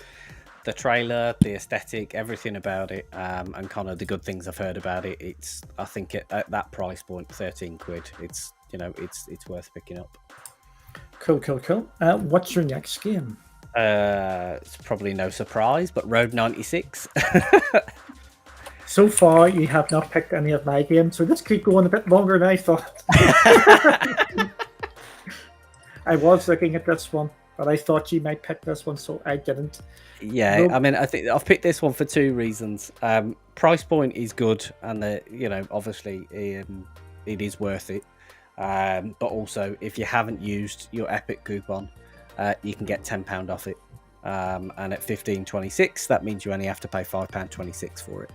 the trailer, the aesthetic, everything about it, and kind of the good things I've heard about it. I think at that price point, £13, it's worth picking up. Cool. What's your next game? It's probably no surprise, but Road 96. So far, you have not picked any of my games, so this could go on a bit longer than I thought. I was looking at this one, but I thought you might pick this one, so I didn't. Yeah, I mean, I think I've picked this one for two reasons. Price point is good, and obviously it is worth it. But also, if you haven't used your Epic coupon, you can get £10 off it. And at $15.26, that means you only have to pay £5.26 for it.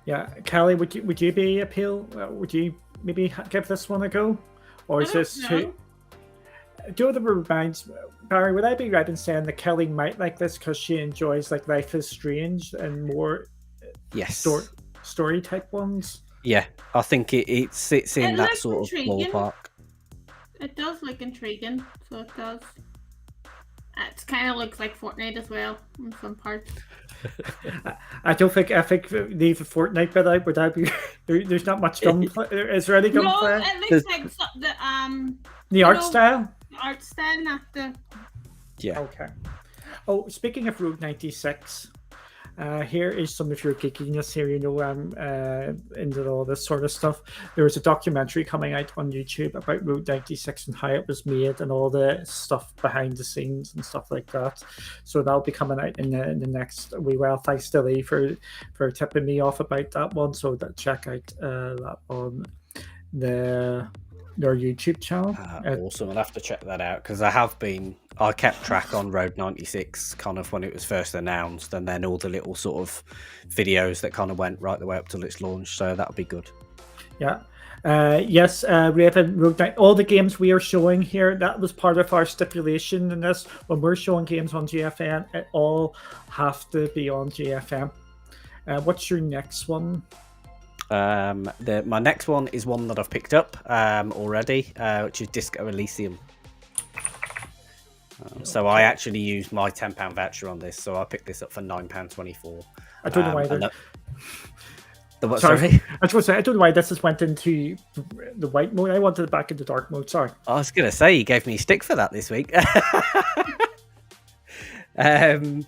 Yeah, Callie, would you be appeal? Would you maybe give this one a go, or is I this don't too? know. Do you know what reminds Barry? Would I be right in saying that Kelly might like this because she enjoys like Life is Strange and more Yes. story type ones? Yeah, I think it sits in It that looks sort of intriguing. ballpark. It does look intriguing, so it does. It kind of looks like Fortnite as well in some parts. I don't think leave a Fortnite bit out. Would I be? There's not much gunplay. Is there any No, gunplay? it looks like The art style. art style, not the. Yeah. Okay. Oh, speaking of Route 96, here is some of your geekiness here. You know, I'm into all this sort of stuff. There was a documentary coming out on YouTube about Route 96 and how it was made and all the stuff behind the scenes and stuff like that. So that'll be coming out in the next wee while. Thanks to Lee for tipping me off about that one. So check out that on their YouTube channel. Awesome. I'll have to check that out because I kept track on Road 96 kind of when it was first announced, and then all the little sort of videos that kind of went right the way up till its launch. So that'll be good. Yeah. Yes, Raven, all the games we are showing here, that was part of our stipulation in this. When we're showing games on GFN, it all have to be on GFN. What's your next one? My next one is one that I've picked up already, which is Disco Elysium. So I actually used my £10 voucher on this, so I picked this up for £9.24. I don't know why. Sorry? I was going to say, I don't know why this has went into the white mode. I wanted it back into dark mode. Sorry. I was going to say, you gave me a stick for that this week. I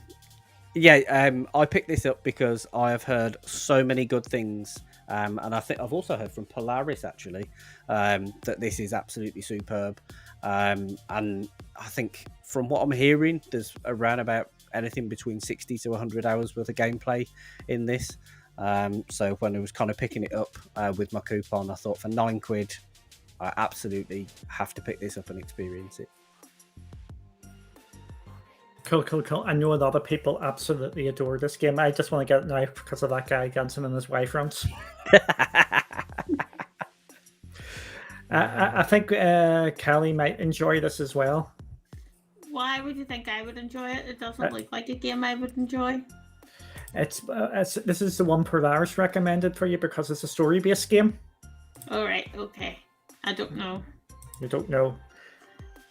picked this up because I have heard so many good things. And I think I've also heard from Polaris, actually, that this is absolutely superb. And I think from what I'm hearing, there's around about anything between 60 to 100 hours worth of gameplay in this. So when I was kind of picking it up with my coupon, I thought for £9, I absolutely have to pick this up and experience it. Cool. I know a lot of people absolutely adore this game. I just want to get it now because of that guy dancing in his wife runs. I think Callie might enjoy this as well. Why would you think I would enjoy it? It doesn't look like a game I would enjoy. This is the one Polaris recommended for you because it's a story-based game. All right, okay. I don't know. You don't know.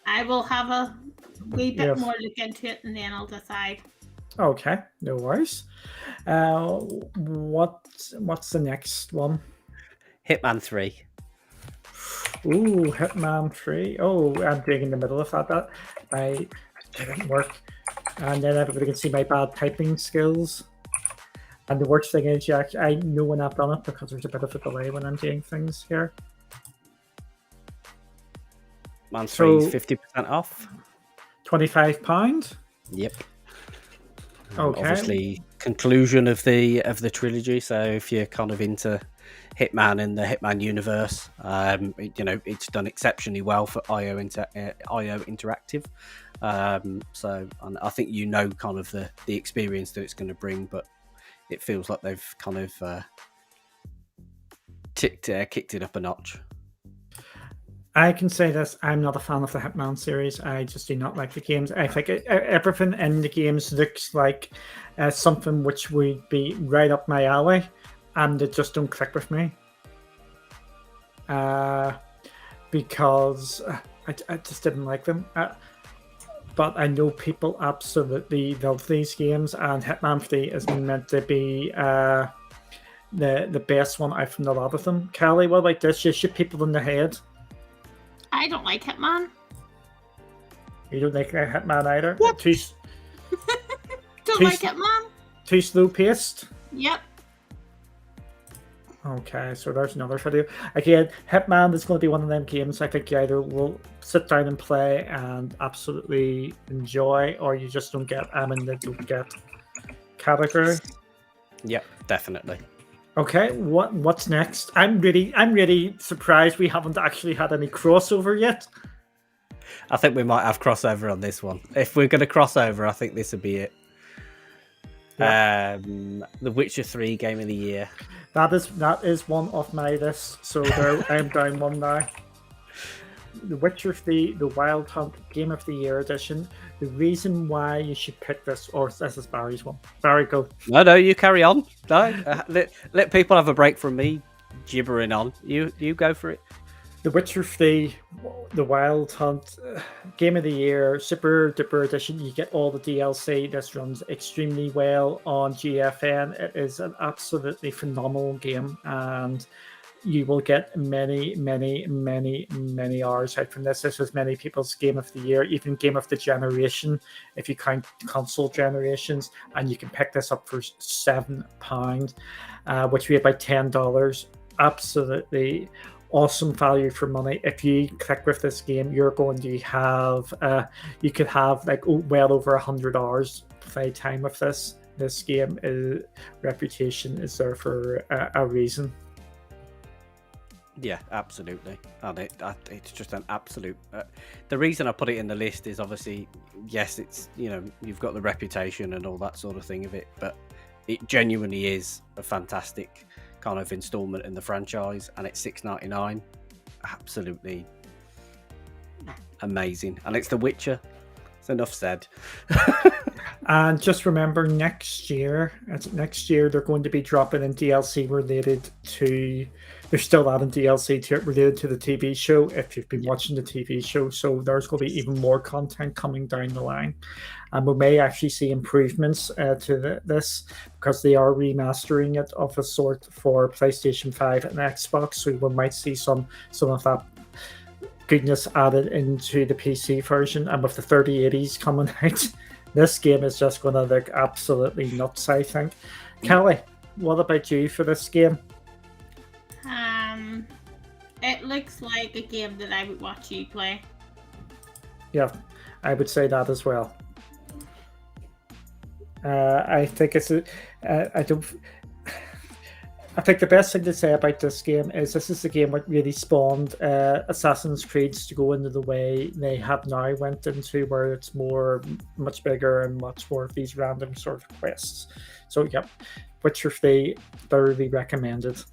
I will have a wee bit more look into it and then I'll decide. Okay, no worries. What's the next one? Hitman 3. Ooh, Hitman 3. Oh, I'm doing in the middle of that. It didn't work. And then everybody can see my bad typing skills. And the worst thing is, I know when I've done it because there's a bit of a delay when I'm doing things here. Man 3 is 50% off. £25. Yep. Okay. Obviously, conclusion of the trilogy. So if you're kind of into Hitman and the Hitman universe, it's done exceptionally well for IO Interactive. So and I think kind of the experience that it's going to bring, but it feels like they've kind of kicked it up a notch. I can say this, I'm not a fan of the Hitman series. I just do not like the games. I think everything in the games looks like something which would be right up my alley, and it just don't click with me. Because I just didn't like them. But I know people absolutely love these games, and Hitman 3 is meant to be the best one out from a lot of them. Callie, what about this? You shoot people in the head. I don't like Hitman. You don't like Hitman either? What? Don't like Hitman? Too slow paced? Yep. Okay, so there's another video. Again, Hitman is going to be one of them games I think you either will sit down and play and absolutely enjoy, or you just don't get the don't get category. Yep, definitely. Okay, what's next? I'm really surprised we haven't actually had any crossover yet. I think we might have crossover on this one. If we're going to cross over, I think this would be it. Yeah. The Witcher 3 Game of the Year. That is one of my lists. So there, I'm down one now. The Witcher 3, the Wild Hunt Game of the Year edition. The reason why you should pick this, or this is Barry's one. Barry, go. No, you carry on. No, let people have a break from me gibbering on. You go for it. The Witcher 3, the Wild Hunt Game of the Year, Super Duper Edition. You get all the DLC. This runs extremely well on GFN. It is an absolutely phenomenal game, and you will get many, many, many, many hours out from this. This is many people's Game of the Year, even Game of the Generation, if you count console generations. And you can pick this up for £7, which would be about $10. Absolutely awesome value for money. If you click with this game, you're going to have you could have like well over 100 hours play time with this. This game reputation is there for a reason. Yeah, absolutely, and it's just an absolute. The reason I put it in the list is obviously, yes, it's you've got the reputation and all that sort of thing of it, but it genuinely is a fantastic kind of installment in the franchise, and it's $6.99. Absolutely amazing, and it's The Witcher. It's enough said. And just remember, next year they're going to be dropping in DLC related to. They're still adding DLC to it related to the TV show. If you've been watching the TV show, so there's going to be even more content coming down the line, and we may actually see improvements to this because they are remastering it of a sort for PlayStation 5 and Xbox. So we might see some of that goodness added into the PC version, and with the 3080s coming out, this game is just going to look absolutely nuts, I think. Kelly, what about you for this game? It looks like a game that I would watch you play. Yeah, I would say that as well. I think it's I think the best thing to say about this game is this is the game that really spawned Assassin's Creeds to go into the way they have now went into, where it's much bigger and much more of these random sort of quests. So, yep, Witcher 3, thoroughly recommended.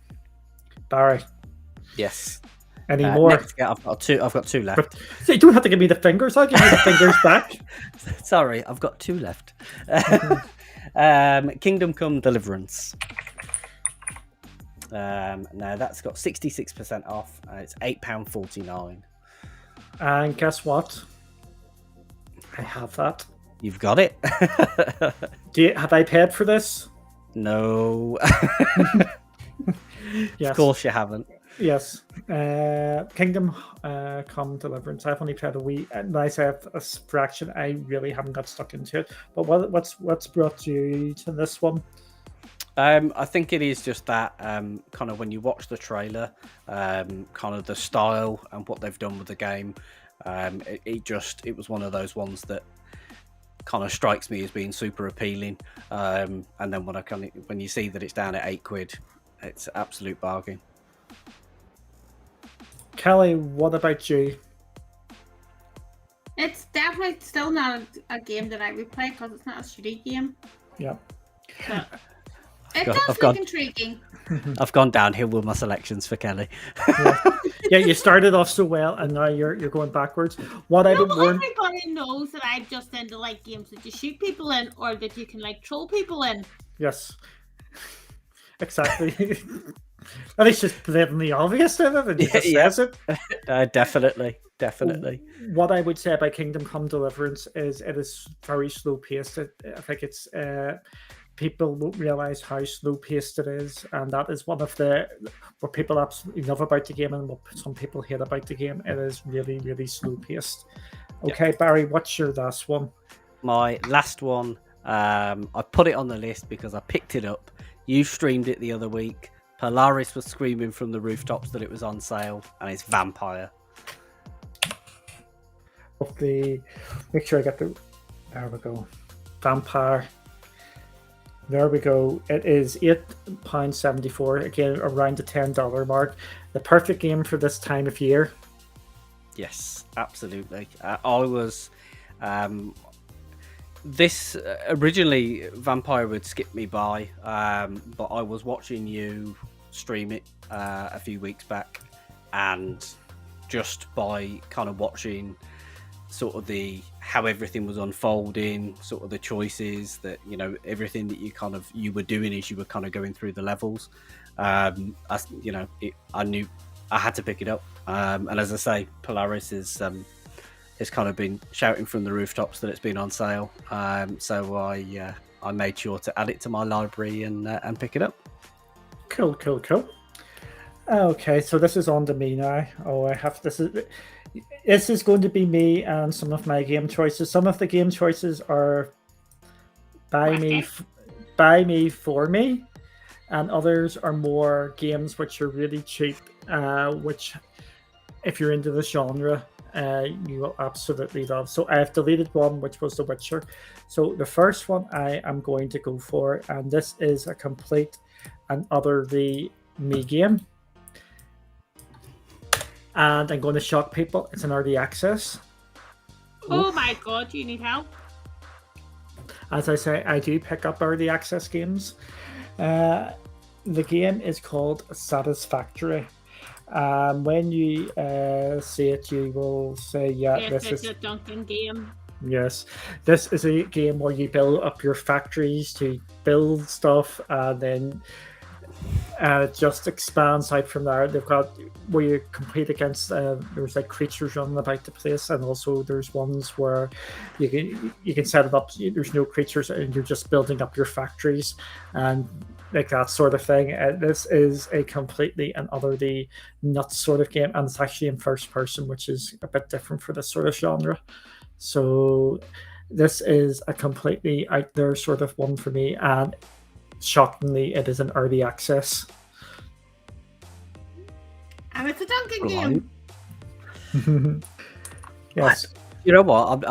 Barry? Yes. Any more? I've got two left. So you don't have to give me the fingers. I'll give you the fingers back. Sorry, I've got two left. Kingdom Come Deliverance. Now that's got 66% off, and it's £8.49. And guess what? I have that. You've got it. Have I paid for this? No. Yes. Of course you haven't. Yes. Kingdom Come Deliverance. I've only played a wee. Nice, I have a fraction. I really haven't got stuck into it. But what's brought you to this one? I think it is just that kind of when you watch the trailer, kind of the style and what they've done with the game. It was one of those ones that kind of strikes me as being super appealing. And then when you see that it's down at £8, it's an absolute bargain. Kelly, what about you? It's definitely still not a game that I would play because it's not a shooting game. Yeah. But it does look intriguing. I've gone downhill with my selections for Kelly. Yeah, you started off so well, and now you're going backwards. Everybody knows that I'm just into like games that you shoot people in, or that you can like troll people in. Yes, exactly. And it's just blatantly obvious, isn't it? And it just says it. Definitely. What I would say about Kingdom Come Deliverance is it is very slow paced. I think it's people don't realize how slow paced it is, and that is one of what people absolutely love about the game and what some people hate about the game. It is really, really slow paced. Okay, yep. Barry, what's your last one? My last one, I put it on the list because I picked it up. You streamed it the other week. Polaris was screaming from the rooftops that it was on sale, and it's Vampire. Make sure I get the. There we go. Vampire. There we go. It is £8.74. Again, around the $10 mark. The perfect game for this time of year. Yes, absolutely. I was This originally Vampire would skip me by, but I was watching you stream it a few weeks back, and just by kind of watching sort of how everything was unfolding, sort of the choices that everything that you were doing as you were kind of going through the levels. I knew I had to pick it up, and as I say, Polaris is. Has kind of been shouting from the rooftops that it's been on sale, so I made sure to add it to my library and pick it up. Cool. Okay, so this is on to me now. This is going to be me and some of my game choices. Some of the game choices are by me for me, and others are more games which are really cheap, which if you're into the genre, you will absolutely love. So I have deleted one, which was The Witcher. So the first one I am going to go for, and this is a complete and utterly me game. And I'm going to shock people. It's an early access. Oh my god, you need help. As I say, I do pick up early access games. The game is called Satisfactory. When you see it, you will say, this is a Duncan game. Yes, this is a game where you build up your factories to build stuff, and then it just expands out from there. They've got where you compete against. There's like creatures running about the place, and also there's ones where you can set it up. There's no creatures, and you're just building up your factories and like that sort of thing. This is a completely and utterly nuts sort of game, and it's actually in first person, which is a bit different for this sort of genre. So this is a completely out there sort of one for me, and shockingly, it is an early access. And it's a Duncan game. Yes. You know what?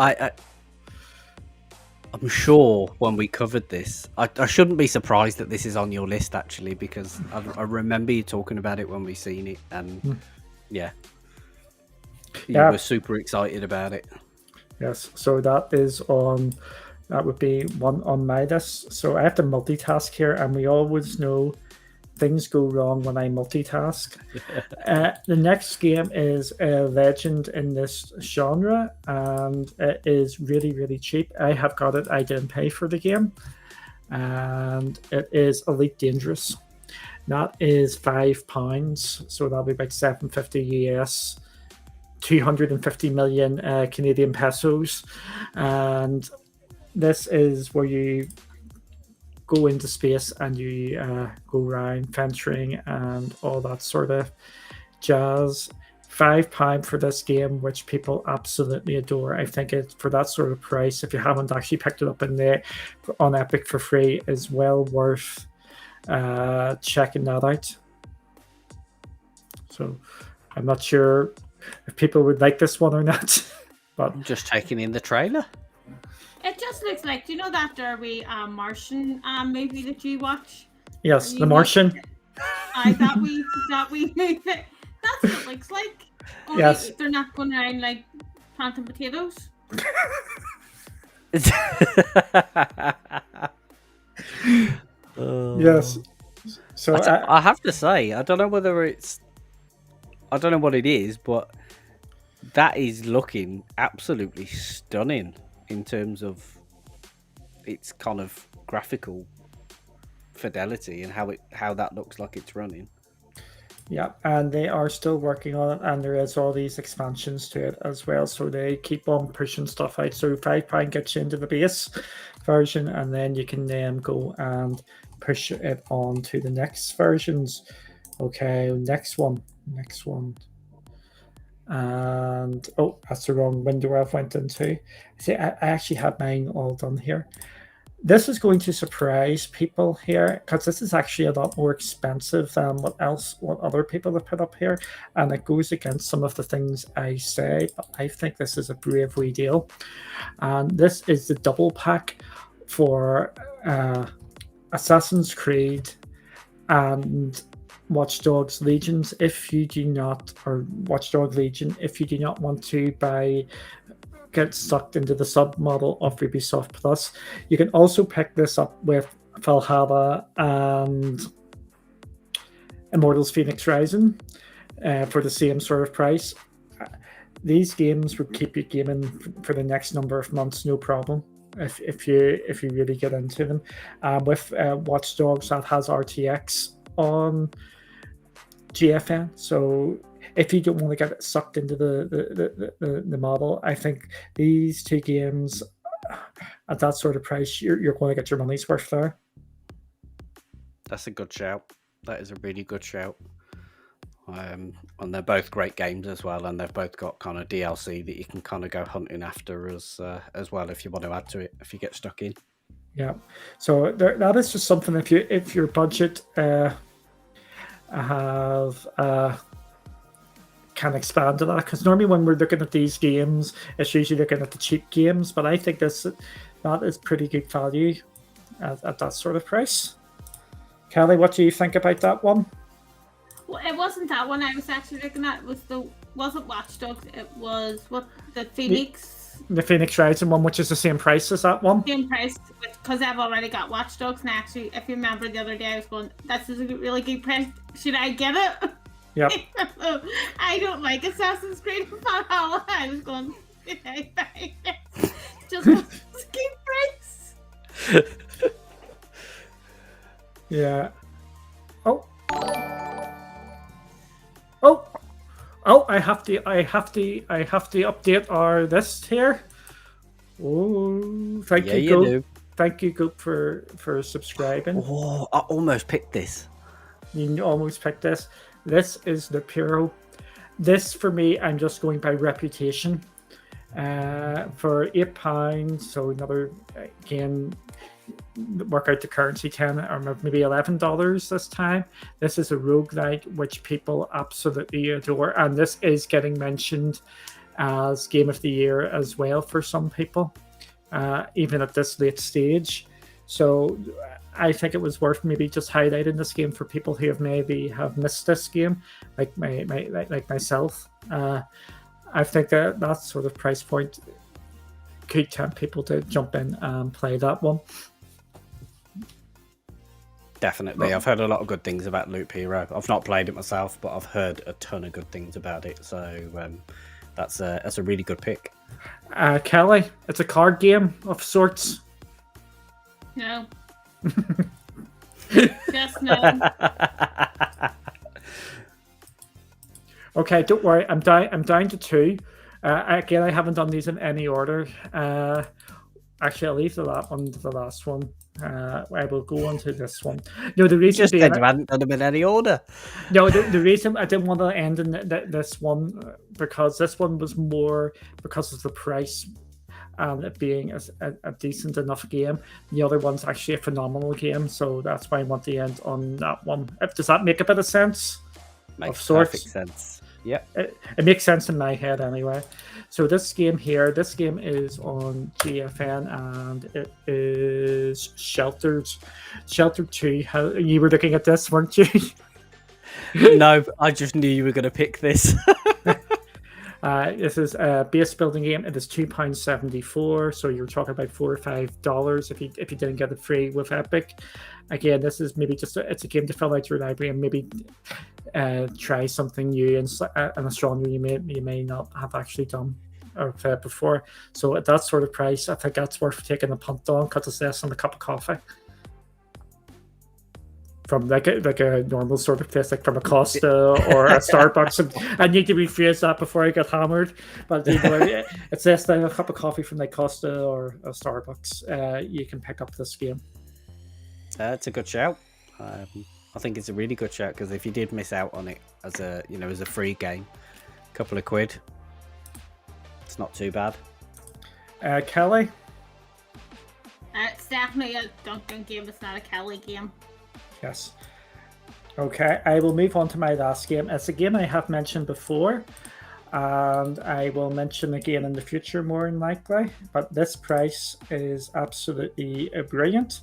I'm sure when we covered this, I shouldn't be surprised that this is on your list, actually, because I remember you talking about it when we seen it, and you were super excited about it. Yes, so that would be one on my list. So I have to multitask here, and we always know things go wrong when I multitask. The next game is a legend in this genre, and it is really, really cheap. I have got it. I didn't pay for the game, and it is Elite Dangerous. That is £5, so that'll be about $7.50 US. 250 million Canadian pesos, and this is where you go into space and you go around venturing and all that sort of jazz. £5 for this game, which people absolutely adore. I think it for that sort of price, if you haven't actually picked it up on Epic for free, is well worth checking that out. So I'm not sure if people would like this one or not, but I'm just taking in the trailer. It just looks like, do you know that Derby Martian movie that you watch? Yes, The Martian. That we movie. That's what it looks like. Only yes. They're not going around like planting potatoes. Yes. So I have to say, I don't know what it is, but that is looking absolutely stunning in terms of its kind of graphical fidelity and how that looks like it's running. Yeah, and they are still working on it, and there is all these expansions to it as well, so they keep on pushing stuff out. So £5 gets you into the base version, and then you can then go and push it on to the next versions. Okay, next one. And that's the wrong window I've went into. See, I actually have mine all done here. This is going to surprise people here, because this is actually a lot more expensive than what other people have put up here, and it goes against some of the things I say, but I think this is a brave wee deal. And this is the double pack for Assassin's Creed and Watch Dogs Legion. If you do not want to buy get sucked into the sub-model of Ubisoft Plus. You can also pick this up with Valhalla and Immortals Phoenix Rising for the same sort of price. These games would keep you gaming for the next number of months, no problem. If you really get into them, with Watch Dogs, that has RTX on GFN, so if you don't want to get sucked into the model, I think these two games at that sort of price, you're going to get your money's worth there. That's a good shout. That is a really good shout. And they're both great games as well, and they've both got kind of DLC that you can kind of go hunting after as well if you want to add to it, if you get stuck in. Yeah, so that is just something if your budget can expand to that, because normally when we're looking at these games, it's usually looking at the cheap games, but I think that is pretty good value at that sort of price. Kelly, what do you think about that one? Well, it wasn't that one I was actually looking at. Wasn't Watch Dogs. It was the Phoenix. The Phoenix Rising one, which is the same price as that one. Same price, because I've already got Watch Dogs. And actually, if you remember the other day, I was going, "This is a really good price. Should I get it?" Yep. I don't like Assassin's Creed Valhalla. I was going, "Should I buy it?" Just a good price. Yeah. I have to update our list here. Oh, thank you, Goop. Thank you, Goop, for subscribing. Oh, I almost picked this. You almost picked this. This is the Puro. This, for me, I'm just going by reputation. For £8, so another, again, work out the currency, 10 or maybe $11 this time. This is a roguelike which people absolutely adore, and this is getting mentioned as Game of the Year as well for some people, even at this late stage. So I think it was worth maybe just highlighting this game for people who have missed this game, like myself. I think that sort of price point could tempt people to jump in and play that one. Definitely. I've heard a lot of good things about Loop Hero. I've not played it myself, but I've heard a ton of good things about it. So that's a really good pick. Kelly, it's a card game of sorts. No. Just no. Okay, don't worry. I'm down to 2. Again, I haven't done these in any order. Actually, I'll leave that one to the last one. I will go on to this one. No, the reason you hadn't done them in any order. No, the reason I didn't want to end in this one because this one was more because of the price and it being a decent enough game. The other one's actually a phenomenal game, so that's why I want to end on that one. Does that make a bit of sense? Makes perfect sense. Yep. It makes sense in my head anyway. So this game is on GFN and it is Sheltered 2. You were looking at this, weren't you? No, I just knew you were going to pick this. This is a base building game. It is £2.74, so you're talking about $4 or $5 if you didn't get it free with Epic. Again, this is maybe just it's a game to fill out your library and maybe try something new and a genre you may not have actually done or played before. So at that sort of price, I think that's worth taking a punt on because it's less than a cup of coffee. From like a normal sort of place, like from a Costa or a Starbucks. And I need to rephrase that before I get hammered. But it's less than a cup of coffee from like Costa or a Starbucks. You can pick up this game. It's a good shout. I think it's a really good shout because if you did miss out on it as a free game, a couple of quid, it's not too bad. Kelly? It's definitely a Duncan game. It's not a Kelly game. Yes. Okay, I will move on to my last game. It's a game I have mentioned before, and I will mention again in the future more than likely. But this price is absolutely brilliant,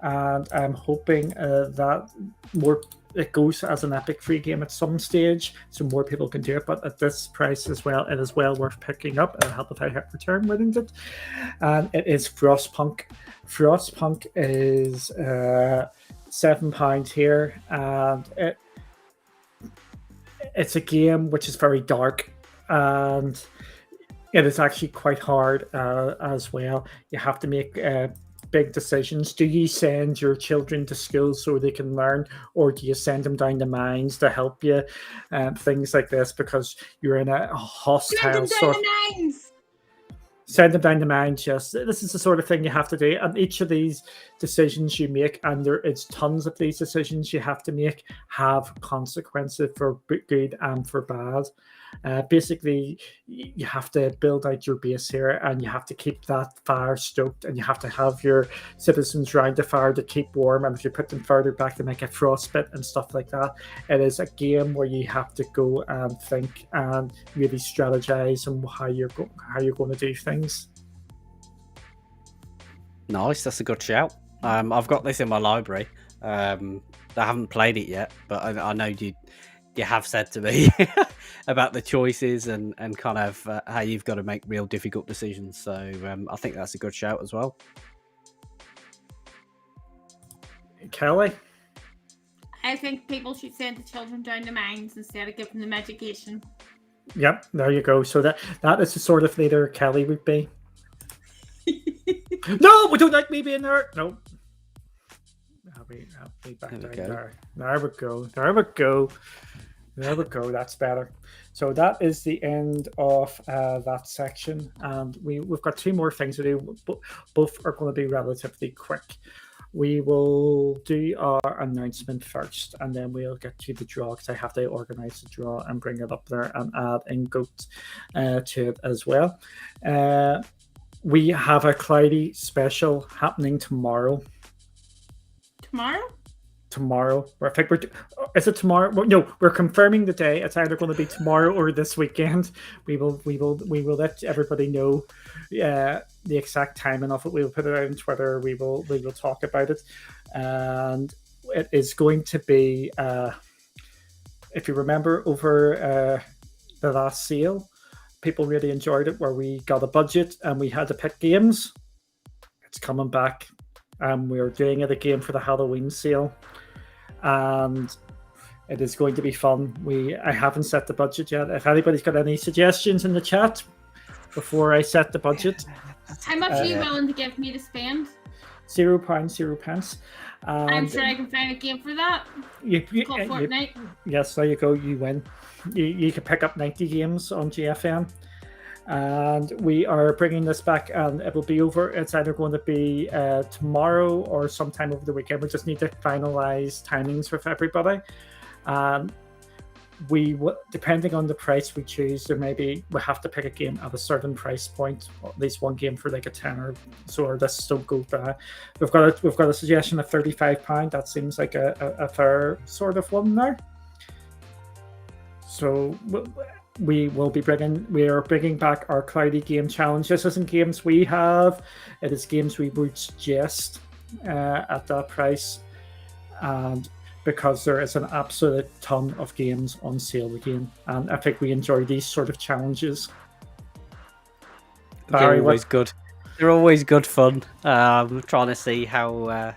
and I'm hoping that more it goes as an Epic free game at some stage, so more people can do it. But at this price as well, it is well worth picking up. It'll help if I hit return within it. And it is Frostpunk. Frostpunk is £7 here, and it's a game which is very dark, and it is actually quite hard as well. You have to make big decisions. Do you send your children to school so they can learn, or do you send them down the mines to help you? Things like this, because you're in a hostile sort. Send them down the mines. Yes, this is the sort of thing you have to do. And each of these decisions you make, and it's tons of these decisions you have to make, have consequences for good and for bad. Basically, you have to build out your base here, and you have to keep that fire stoked, and you have to have your citizens around the fire to keep warm. And if you put them further back, they might get frostbite and stuff like that. It is a game where you have to go and think and really strategize on how you're going to do things. Nice, that's a good shout. I've got this in my library. I haven't played it yet, but I know you have said to me about the choices and kind of how you've got to make real difficult decisions. So I think that's a good shout as well. Kelly? I think people should send the children down the mines instead of giving them education. Yep, there you go. So that is the sort of leader Kelly would be. No, we don't like me being there. No. I'll be back down there. There we go. There we go. There we go. That's better. So that is the end of that section, and we've got two more things to do. Both are going to be relatively quick. We will do our announcement first, and then we'll get to the draw, because I have to organize the draw and bring it up there and add in goats to it as well. We have a Cloudy special happening tomorrow. Tomorrow. I think is it tomorrow? No, we're confirming the day. It's either going to be tomorrow or this weekend. We will let everybody know the exact timing of it. We'll put it out on Twitter. We will talk about it, and it is going to be. If you remember over the last sale, people really enjoyed it, where we got a budget and we had to pick games. It's coming back. We're doing it again for the Halloween sale, and it is going to be fun. I haven't set the budget yet. If anybody's got any suggestions in the chat before I set the budget. How much are you willing to give me to spend? £0, £0. I'm sure I can find a game for that. Called Fortnite. Yes, there you go. You win. You can pick up 90 games on GFN. And we are bringing this back, and it will be over. It's either going to be tomorrow or sometime over the weekend. We just need to finalize timings with everybody. Depending on the price we choose, we have to pick a game at a certain price point, or at least one game for like a tenner, so our lists don't go down. We've got a suggestion of £35. That seems like a fair sort of one there. So we are bringing back our Cloudy Game Challenge. This isn't games we have; it is games we would suggest at that price, and because there is an absolute ton of games on sale again, and I think we enjoy these sort of challenges. They're always good. They're always good fun. Trying to see how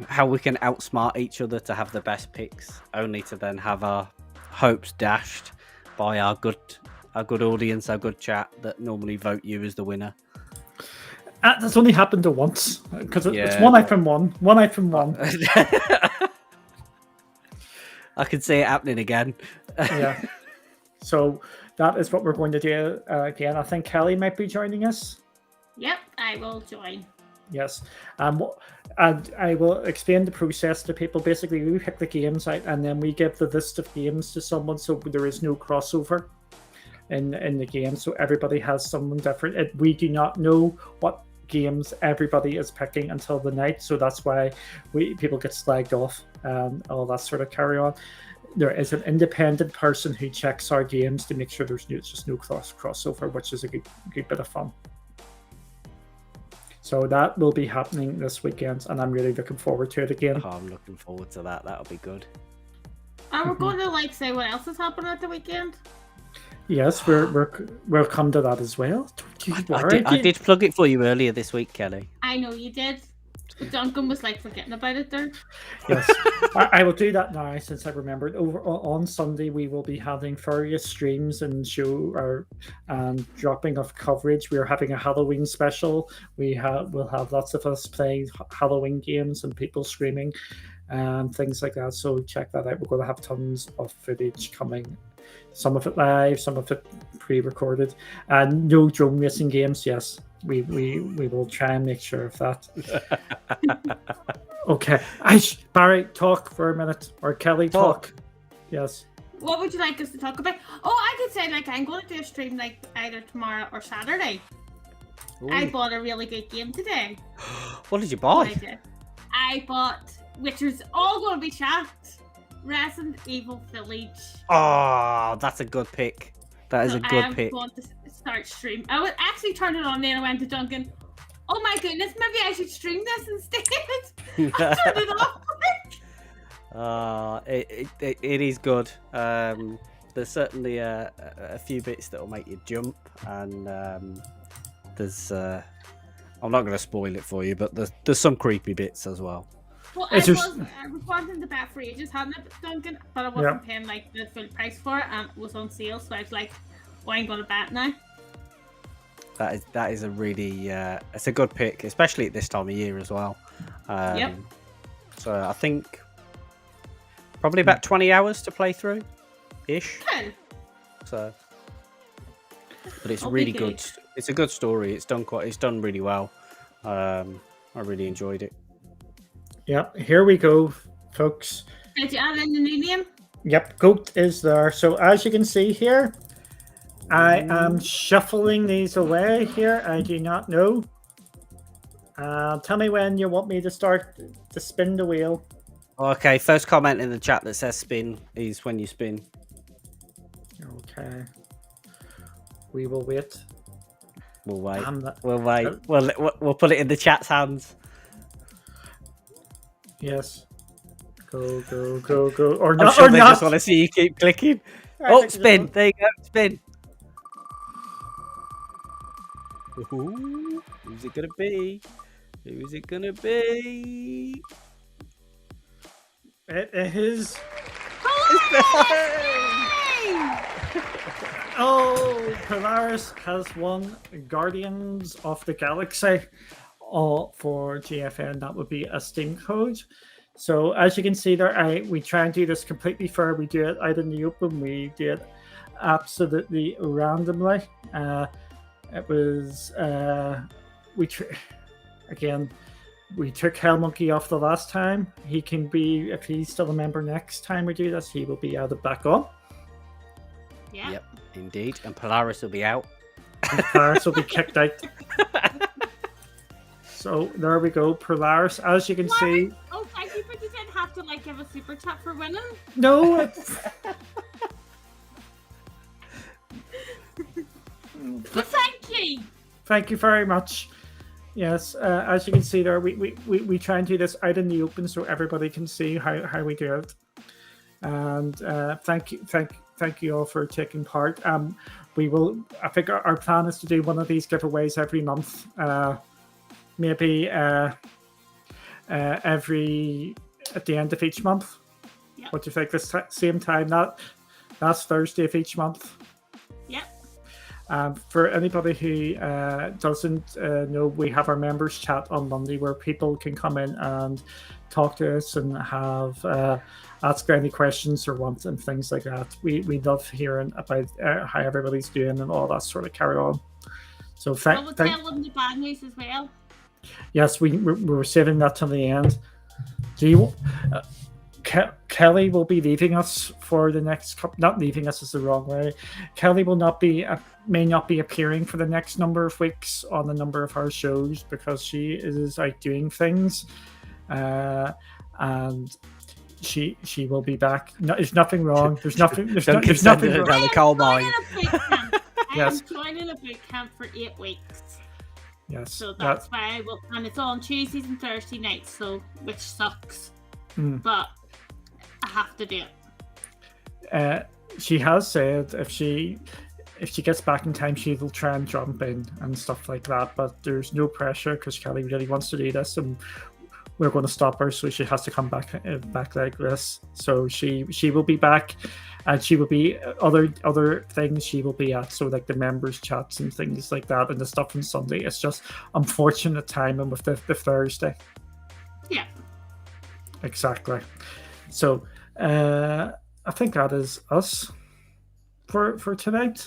how we can outsmart each other to have the best picks, only to then have our hopes dashed by our good audience, our good chat that normally vote you as the winner. That's only happened once, because it's one eye from one. One eye from one. I can see it happening again. Yeah. So that is what we're going to do again. I think Kelly might be joining us. Yep, I will join. Yes. And I will explain the process to people. Basically, we pick the games out, and then we give the list of games to someone, so there is no crossover in the game. So everybody has someone different. We do not know what games everybody is picking until the night, so that's why people get slagged off and all that sort of carry on. There is an independent person who checks our games to make sure there's just no crossover, which is a good bit of fun. So that will be happening this weekend, and I'm really looking forward to it again. Oh, I'm looking forward to that. That'll be good. And we're going to say what else is happening at the weekend. Yes, we'll come to that as well. Don't you worry. I did plug it for you earlier this week, Kelly. I know you did. But Duncan was forgetting about it there. Yes, I will do that now since I remembered. On Sunday, we will be having various streams and dropping of coverage. We are having a Halloween special. We'll have lots of us playing Halloween games and people screaming and things like that. So check that out. We're going to have tons of footage coming. Some of it live, some of it pre-recorded, and no drone racing games. Yes, we will try and make sure of that. Okay, Barry, talk for a minute, or Kelly, talk. Yes. What would you like us to talk about? Oh, I could say I'm going to do a stream either tomorrow or Saturday. Ooh. I bought a really good game today. What did you buy? I bought, which is all going to be chat. Resident Evil Village. Oh, that's a good pick. That is a good pick. I want to start stream. I would actually turn it on there and I went to Duncan. Oh my goodness, maybe I should stream this instead. I turned it off. It is good. There's certainly a few bits that will make you jump, and there's. I'm not going to spoil it for you, but there's some creepy bits as well. Well, I was wanting the bet for ages, hadn't it, Duncan? But I wasn't paying the full price for it, and it was on sale, so I was like, "Why I'm going to bet now?" That is a really it's a good pick, especially at this time of year as well. Yep. So I think probably about 20 hours to play through, ish. Good. So, but it's really good. It's a good story. It's done really well. I really enjoyed it. Yep, here we go, folks. Did you add in the new name? Yep, Goat is there. So as you can see here, I am shuffling these away here. I do not know. Tell me when you want me to start to spin the wheel. Okay, first comment in the chat that says spin is when you spin. Okay. We will wait. We'll wait. We'll wait. We'll put it in the chat's hands. Yes. Go, go, go, go. Or I'm not. sure or they not. just want to see you keep clicking. Oh, spin. There you go. Spin. Ooh, who's it going to be? Who's it going to be? It is. Oh, Polaris has won Guardians of the Galaxy. For GFN, that would be a Steam code. So as you can see there, we try and do this completely fair. We do it out in the open. We do it absolutely randomly. It was we took Hell Monkey off the last time. He can be, if he's still a member next time we do this, he will be added back on. Yeah. Yep, indeed. And Polaris will be out. And Polaris will be kicked out. So there we go, Polaris. As you can see. Oh, thank you, but you didn't have to give a super chat for winning. No. But thank you. Thank you very much. Yes, as you can see there, we try and do this out in the open so everybody can see how we do it. And thank you all for taking part. We will. I think our plan is to do one of these giveaways every month. Maybe every at the end of each month. Yep. What do you think? This same time, that's Thursday of each month. Yep. For anybody who doesn't know, we have our members chat on Monday where people can come in and talk to us and have ask any questions or want and things like that. We love hearing about how everybody's doing and all that sort of carry on. So we'll tell them the bad news as well. Yes, we were saving that till the end. Do you? Kelly will be leaving us for the next couple. Not leaving us is the wrong way. Kelly will may not be appearing for the next number of weeks on a number of our shows because she is out doing things, and she will be back. No, there's nothing wrong. There's nothing. There's nothing wrong. The coal mine. I am joining a boot camp for 8 weeks. Yes. So that's why I will, and it's on Tuesdays and Thursday nights, so which sucks. But I have to do it. She has said if she gets back in time, she will try and jump in and stuff like that. But there's no pressure because Kelly really wants to do this, and we're going to stop her. So she has to come back like this. So she will be back, and she will be other things she will be at. So like the members chats and things like that, and the stuff on Sunday. It's just unfortunate timing with the Thursday. Yeah. Exactly. So I think that is us for tonight.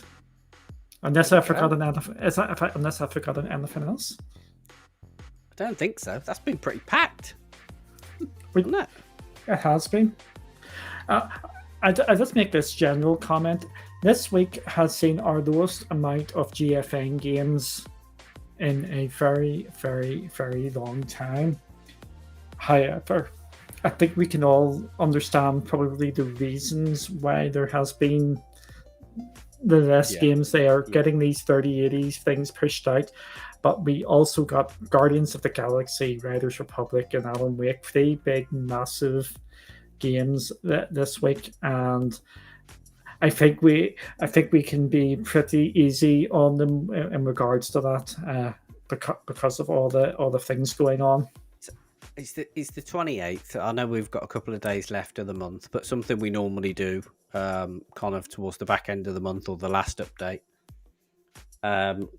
Unless I've forgotten anything. Unless I've forgotten anything else. I don't think so. That's been pretty packed. Hasn't it? It has been. I just make this general comment. This week has seen our lowest amount of GFN games in a very, very, very long time. However, I think we can all understand probably the reasons why there has been the less games. They are getting these 3080s things pushed out. But we also got Guardians of the Galaxy, Riders Republic, and Alan Wake, 3 big, massive games this week, and I think we can be pretty easy on them in regards to that, because of all the things going on. It's the 28th. I know we've got a couple of days left of the month, but something we normally do, kind of towards the back end of the month or the last update.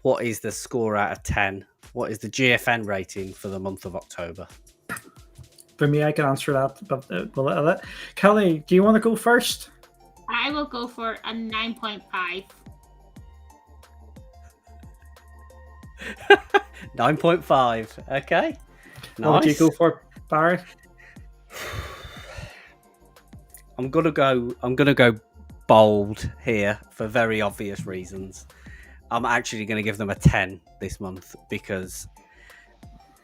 What is the score out of 10? What is the GFN rating for the month of October? For me, I can answer that, but Kelly, do you want to go first? I will go for a 9.5. 9.5. Okay. Nice. What would you go for, Barry? I'm gonna go bold here for very obvious reasons. I'm actually going to give them a 10 this month because,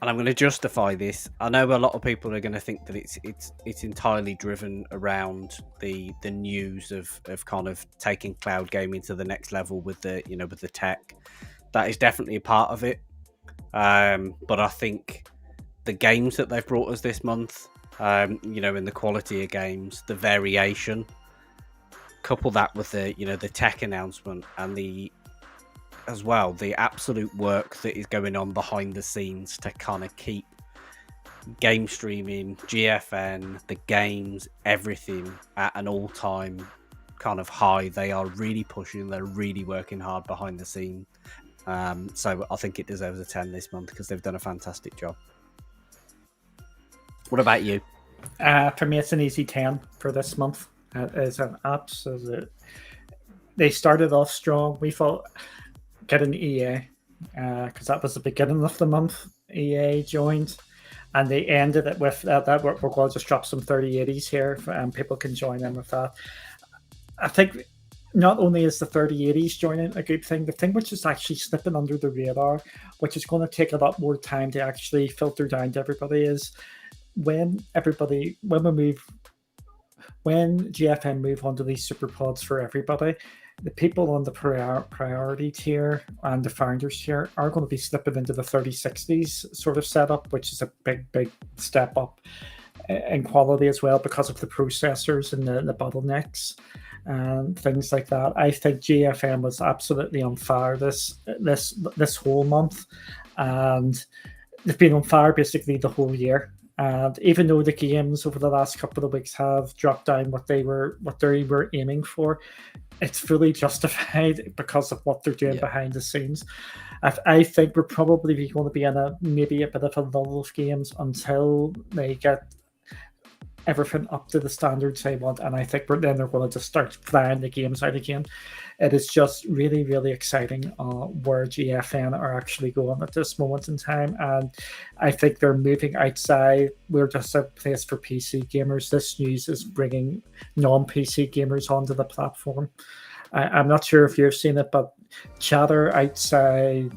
and I'm going to justify this. I know a lot of people are going to think that it's entirely driven around the news of kind of taking cloud gaming to the next level with the tech. That is definitely a part of it. But I think the games that they've brought us this month, in the quality of games, the variation, couple that with the tech announcement and the absolute work that is going on behind the scenes to kind of keep game streaming, GFN, the games, everything at an all-time kind of high. They are really pushing, they're really working hard behind the scene. So I think it deserves a 10 this month because they've done a fantastic job. What about you? For me, it's an easy 10 for this month. It's an absolute... They started off strong. We thought... getting EA, because that was the beginning of the month. EA joined, and they ended it with that we're going to just drop some 3080s here, and people can join in with that. I think not only is the 3080s joining a good thing, the thing which is actually slipping under the radar, which is going to take a lot more time to actually filter down to everybody, is when GFN move onto these super pods for everybody, the people on the priority tier and the founders tier are going to be slipping into the 3060s sort of setup, which is a big step up in quality as well because of the processors and the bottlenecks and things like that. I think GFN was absolutely on fire this whole month, and they've been on fire basically the whole year. And even though the games over the last couple of weeks have dropped down what they were aiming for, it's fully justified because of what they're doing behind the scenes. I think we're probably going to be in maybe a bit of a lull of games until they get everything up to the standards they want, and I think then they're going to just start flying the games out again. It is just really, really exciting where GFN are actually going at this moment in time, and I think they're moving outside. We're just a place for PC gamers. This news is bringing non-PC gamers onto the platform. I'm not sure if you've seen it, but chatter outside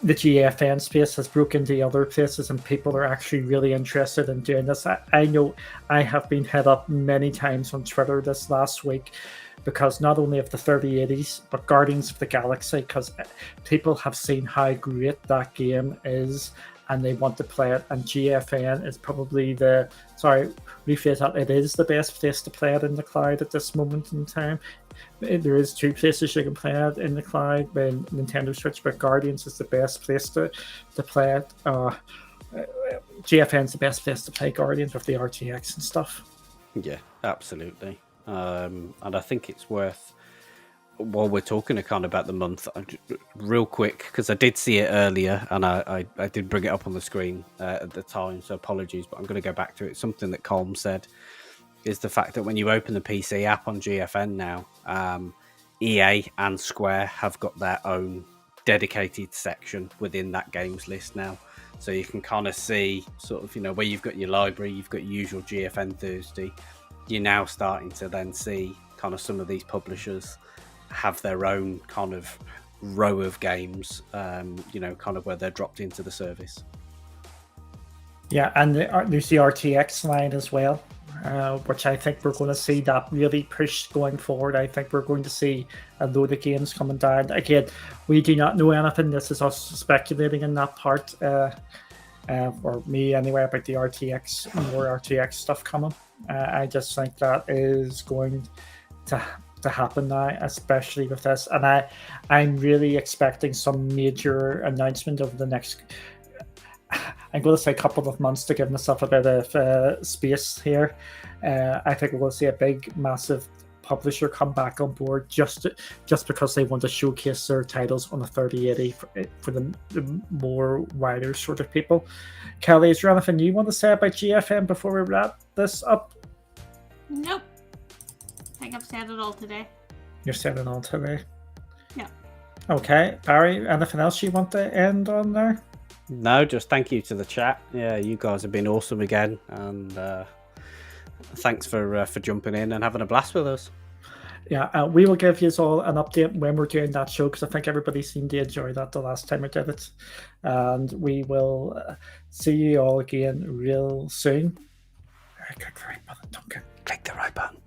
the GFN space has broken to other places, and people are actually really interested in doing this. I know I have been hit up many times on Twitter this last week because not only of the 3080s, but Guardians of the Galaxy, because people have seen how great that game is and they want to play it. And GFN is probably rephrase that, it is the best place to play it in the cloud at this moment in time. There is 2 places you can play it in the cloud, when Nintendo Switch, but Guardians is the best place to play it. GFN's the best place to play Guardians with the RTX and stuff. Yeah, absolutely. And I think it's worth, while we're talking kind of about the month, real quick, because I did see it earlier and I did bring it up on the screen at the time, so apologies, but I'm going to go back to it. Something that Colm said is the fact that when you open the PC app on GFN now, EA and Square have got their own dedicated section within that games list now. So you can kind of see sort of, where you've got your library, you've got your usual GFN Thursday. You're now starting to then see kind of some of these publishers have their own kind of row of games, kind of where they're dropped into the service. Yeah, and there's the RTX line as well, which I think we're going to see that really pushed going forward. I think we're going to see a load of games coming down. Again, we do not know anything. This is us speculating in that part, for me anyway, about the more RTX stuff coming. I just think that is going to happen now, especially with this. And I'm really expecting some major announcement over the next, I'm going to say, couple of months, to give myself a bit of space here. I think we're going to see a big, massive publisher come back on board just because they want to showcase their titles on a 3080 for the more wider sort of people. Kelly, is there anything you want to say about GFN before we wrap this up? Nope. I think I've said it all today. You're saying it all today? Yeah. Okay. Barry, anything else you want to end on there? No, just thank you to the chat. Yeah, you guys have been awesome again, and thanks for jumping in and having a blast with us. Yeah, we will give you all an update when we're doing that show, because I think everybody seemed to enjoy that the last time we did it. And we will see you all again real soon. Very good, right button, Duncan. Click the right button.